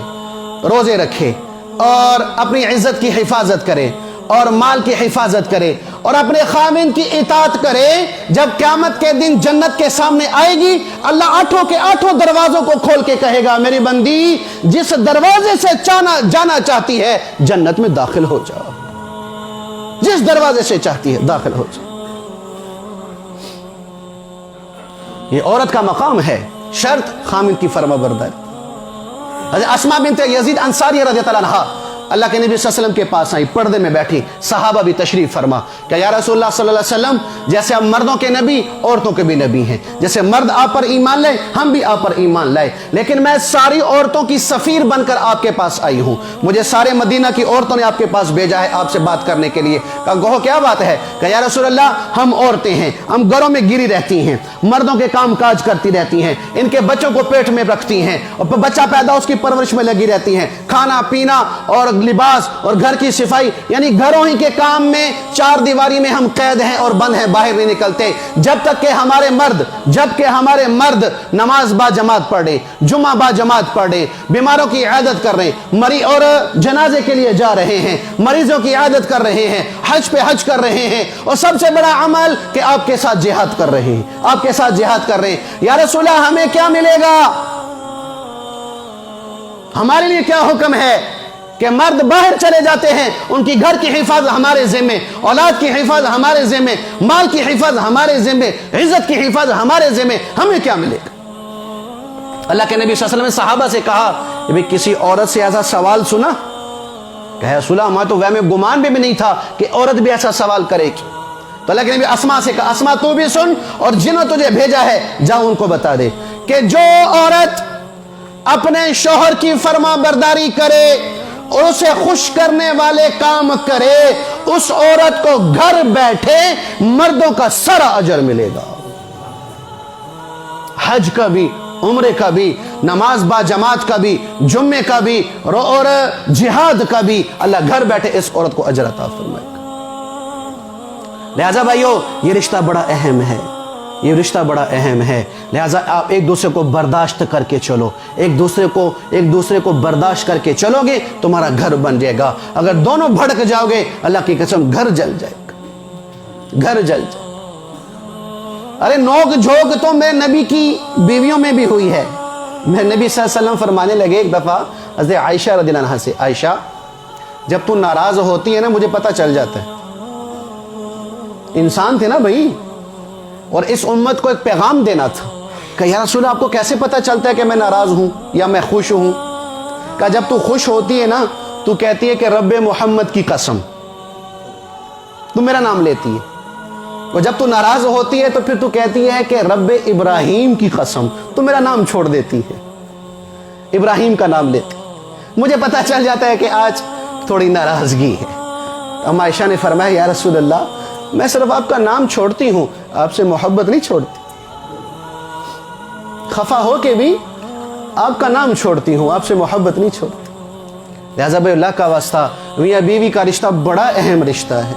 रोजे रखे और अपनी इज्जत की हिफाजत करे और माल की हिफाजत करे और अपने खामिन की इताअत करे, जब क़यामत के दिन जन्नत के सामने आएगी, अल्लाह 8 के 8 दरवाजों को खोल के कहेगा, मेरी बंदी जिस दरवाजे से जाना चाहती है जन्नत में दाखिल हो जाओ, जिस दरवाजे से चाहती है दाखिल हो जाओ। ये औरत का मकाम है, शर्त खामिन की फरमाबरदारी। हज़रत अस्मा बिन्त यजीद अंसारी रज़ियल्लाहु अन्हा अल्लाह के नबी सल्लल्लाहु अलैहि वसल्लम के पास आई, पर्दे में बैठी, सहाबा भी तशरीफ फरमा, क्या या रसूलुल्लाह सल्लल्लाहु अलैहि वसल्लम, जैसे हम मर्दों के नबी औरतों के भी नबी हैं, जैसे मर्द आप पर ईमान लाए हम भी आप पर ईमान लाए, लेकिन मैं सारी औरतों की सफ़ीर बनकर आपके पास आई हूँ, मुझे सारे मदीना की औरतों ने आपके पास भेजा है आपसे बात करने के लिए। कहा कहो क्या बात है? क्या या रसूलुल्लाह, हम औरतें हैं, हम घरों में गिरी रहती हैं, मर्दों के काम काज करती रहती हैं, इनके बच्चों को पेट में रखती हैं और बच्चा पैदा उसकी परवरिश में लगी रहती हैं, खाना पीना और लिबास और घर की सफाई, यानी घरों ही के काम में 4 दीवारी में हम कैद हैं और बंद हैं, बाहर नहीं निकलते, जब तक कि हमारे मर्द नमाज बा जमात पढ़े, जुमा बा जमात पढ़े, बीमारों की इयादत कर रहे हैं, मरी और जनाजे के लिए जा रहे हैं, मरीजों की इयादत कर रहे हैं, हज पे हज कर रहे हैं, और सबसे बड़ा अमल कि आपके साथ जिहाद कर रहे हैं, आपके साथ जिहाद कर रहे हैं। या रसूलल्लाह, हमें क्या मिलेगा? हमारे लिए क्या हुक्म है कि मर्द बाहर चले जाते हैं, उनकी घर की हिफाजत हमारे ज़िम्मे, औलाद की हिफाजत हमारे ज़िम्मे, माल की हिफाजत हमारे ज़िम्मे, इज्जत की हिफाजत हमारे ज़िम्मे, हमें क्या मिलेगा? अल्लाह के नबी सल्लल्लाहु अलैहि वसल्लम ने सहाबा से कहा, भाई किसी औरत से ऐसा सवाल सुना? कहा रसूलल्लाह, हमारा तो वह में गुमान भी नहीं था कि औरत भी ऐसा सवाल करेगी। तो अल्लाह के नबी अस्मा से कहा, अस्मा तू भी सुन, और जिन्होंने तुझे भेजा है जा उनको बता दे कि जो औरत अपने शौहर की फरमा बरदारी करे और उसे खुश करने वाले काम करे, उस औरत को घर बैठे मर्दों का सारा अजर मिलेगा, हज का भी, उम्रे का भी, नमाज बा जमात का भी, जुम्मे का भी और जिहाद का भी, अल्लाह घर बैठे इस औरत को अजर अता फरमाएगा। लिहाजा भाइयों, ये रिश्ता बड़ा अहम है, ये रिश्ता बड़ा अहम है। लिहाजा आप एक दूसरे को बर्दाश्त करके चलो, एक दूसरे को बर्दाश्त करके चलोगे, तुम्हारा घर बन जाएगा। अगर दोनों भड़क जाओगे, अल्लाह की कसम घर जल जाएगा, घर जल जाएगा। अरे नोक झोंक तो मेरे नबी की बीवियों में भी हुई है। मेरे नबी सल्लल्लाहु अलैहि वसल्लम फरमाने लगे एक दफ़ा हज़रत आयशा रज़ियल्लाहु अन्हा से, आयशा जब तू नाराज़ होती है ना, मुझे पता चल जाता है। इंसान थे ना भाई, और इस उम्मत को एक पैगाम देना था कि या रसूल आपको कैसे पता चलता है कि मैं नाराज़ हूँ या मैं खुश हूँ? कि जब तू खुश होती है ना, तू कहती है कि रब्बे मोहम्मद की कसम, तू मेरा नाम लेती है, और जब तू नाराज़ होती है तो फिर तू कहती है कि रब्बे इब्राहिम की कसम, तू मेरा नाम छोड़ देती है, इब्राहिम का नाम लेती। मुझे पता चल जाता है कि आज थोड़ी नाराज़गी है। तो आयशा ने फरमाया, या रसूल अल्लाह, मैं सिर्फ आपका नाम छोड़ती हूँ, आपसे मोहब्बत नहीं छोड़ती, खफा हो के भी आपका नाम छोड़ती हूँ, आपसे मोहब्बत नहीं छोड़ती। लिहाजा भाई अल्लाह का वास्ता, मियाँ बीवी का रिश्ता बड़ा अहम रिश्ता है,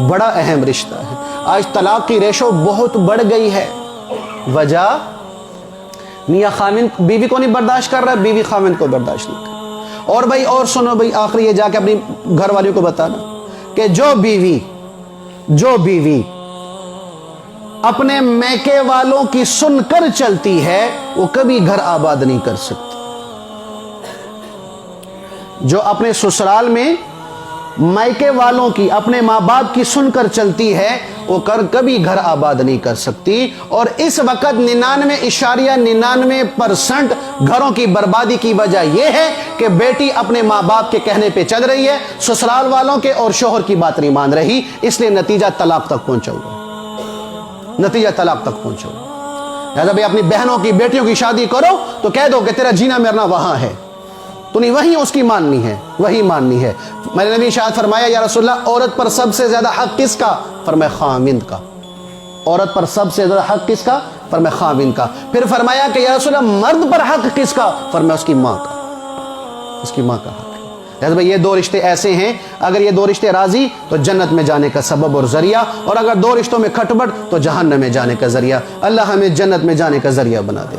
बड़ा अहम रिश्ता है। आज तलाक की रेशो बहुत बढ़ गई है, वजह मियाँ खामिन बीवी को नहीं बर्दाश्त कर रहा है, बीवी खामिन को बर्दाश्त नहीं कर रहा। और भाई और सुनो भाई, आखिरी ये जाके अपनी घर वालियों को बताना कि जो बीवी अपने मैके वालों की सुनकर चलती है, वो कभी घर आबाद नहीं कर सकती। जो अपने ससुराल में मायके वालों की, अपने माँ बाप की सुनकर चलती है, वो कभी घर आबाद नहीं कर सकती। और इस वक्त 99.99% घरों की बर्बादी की वजह यह है कि बेटी अपने माँ बाप के कहने पे चल रही है, ससुराल वालों के और शोहर की बात नहीं मान रही, इसलिए नतीजा तलाक तक पहुंचा हुआ, नतीजा तलाक तक पहुंचा हुआ। लिहाजा भाई अपनी बहनों की, बेटियों की शादी करो तो कह दो कि तेरा जीना मरना वहां है, तूने वही उसकी माननी है, वही माननी है। मैंने नबी शायद फरमाया, या रसूलल्लाह, औरत पर सबसे ज्यादा हक किसका? फरमाया खामिंद का। औरत पर सबसे ज्यादा हक किसका? फरमाया खामिंद का। फिर फरमाया कि या रसूलल्लाह, मर्द पर हक किसका? फरमाया उसकी माँ का, उसकी माँ का हक। लिहाजा भाई ये दो रिश्ते ऐसे हैं, अगर ये दो रिश्ते राजी तो जन्नत में जाने का सबब और जरिया, और अगर दो रिश्तों में खटपट तो जहन्नम में जाने का जरिया। अल्लाह हमें जन्नत में जाने का जरिया बना दे।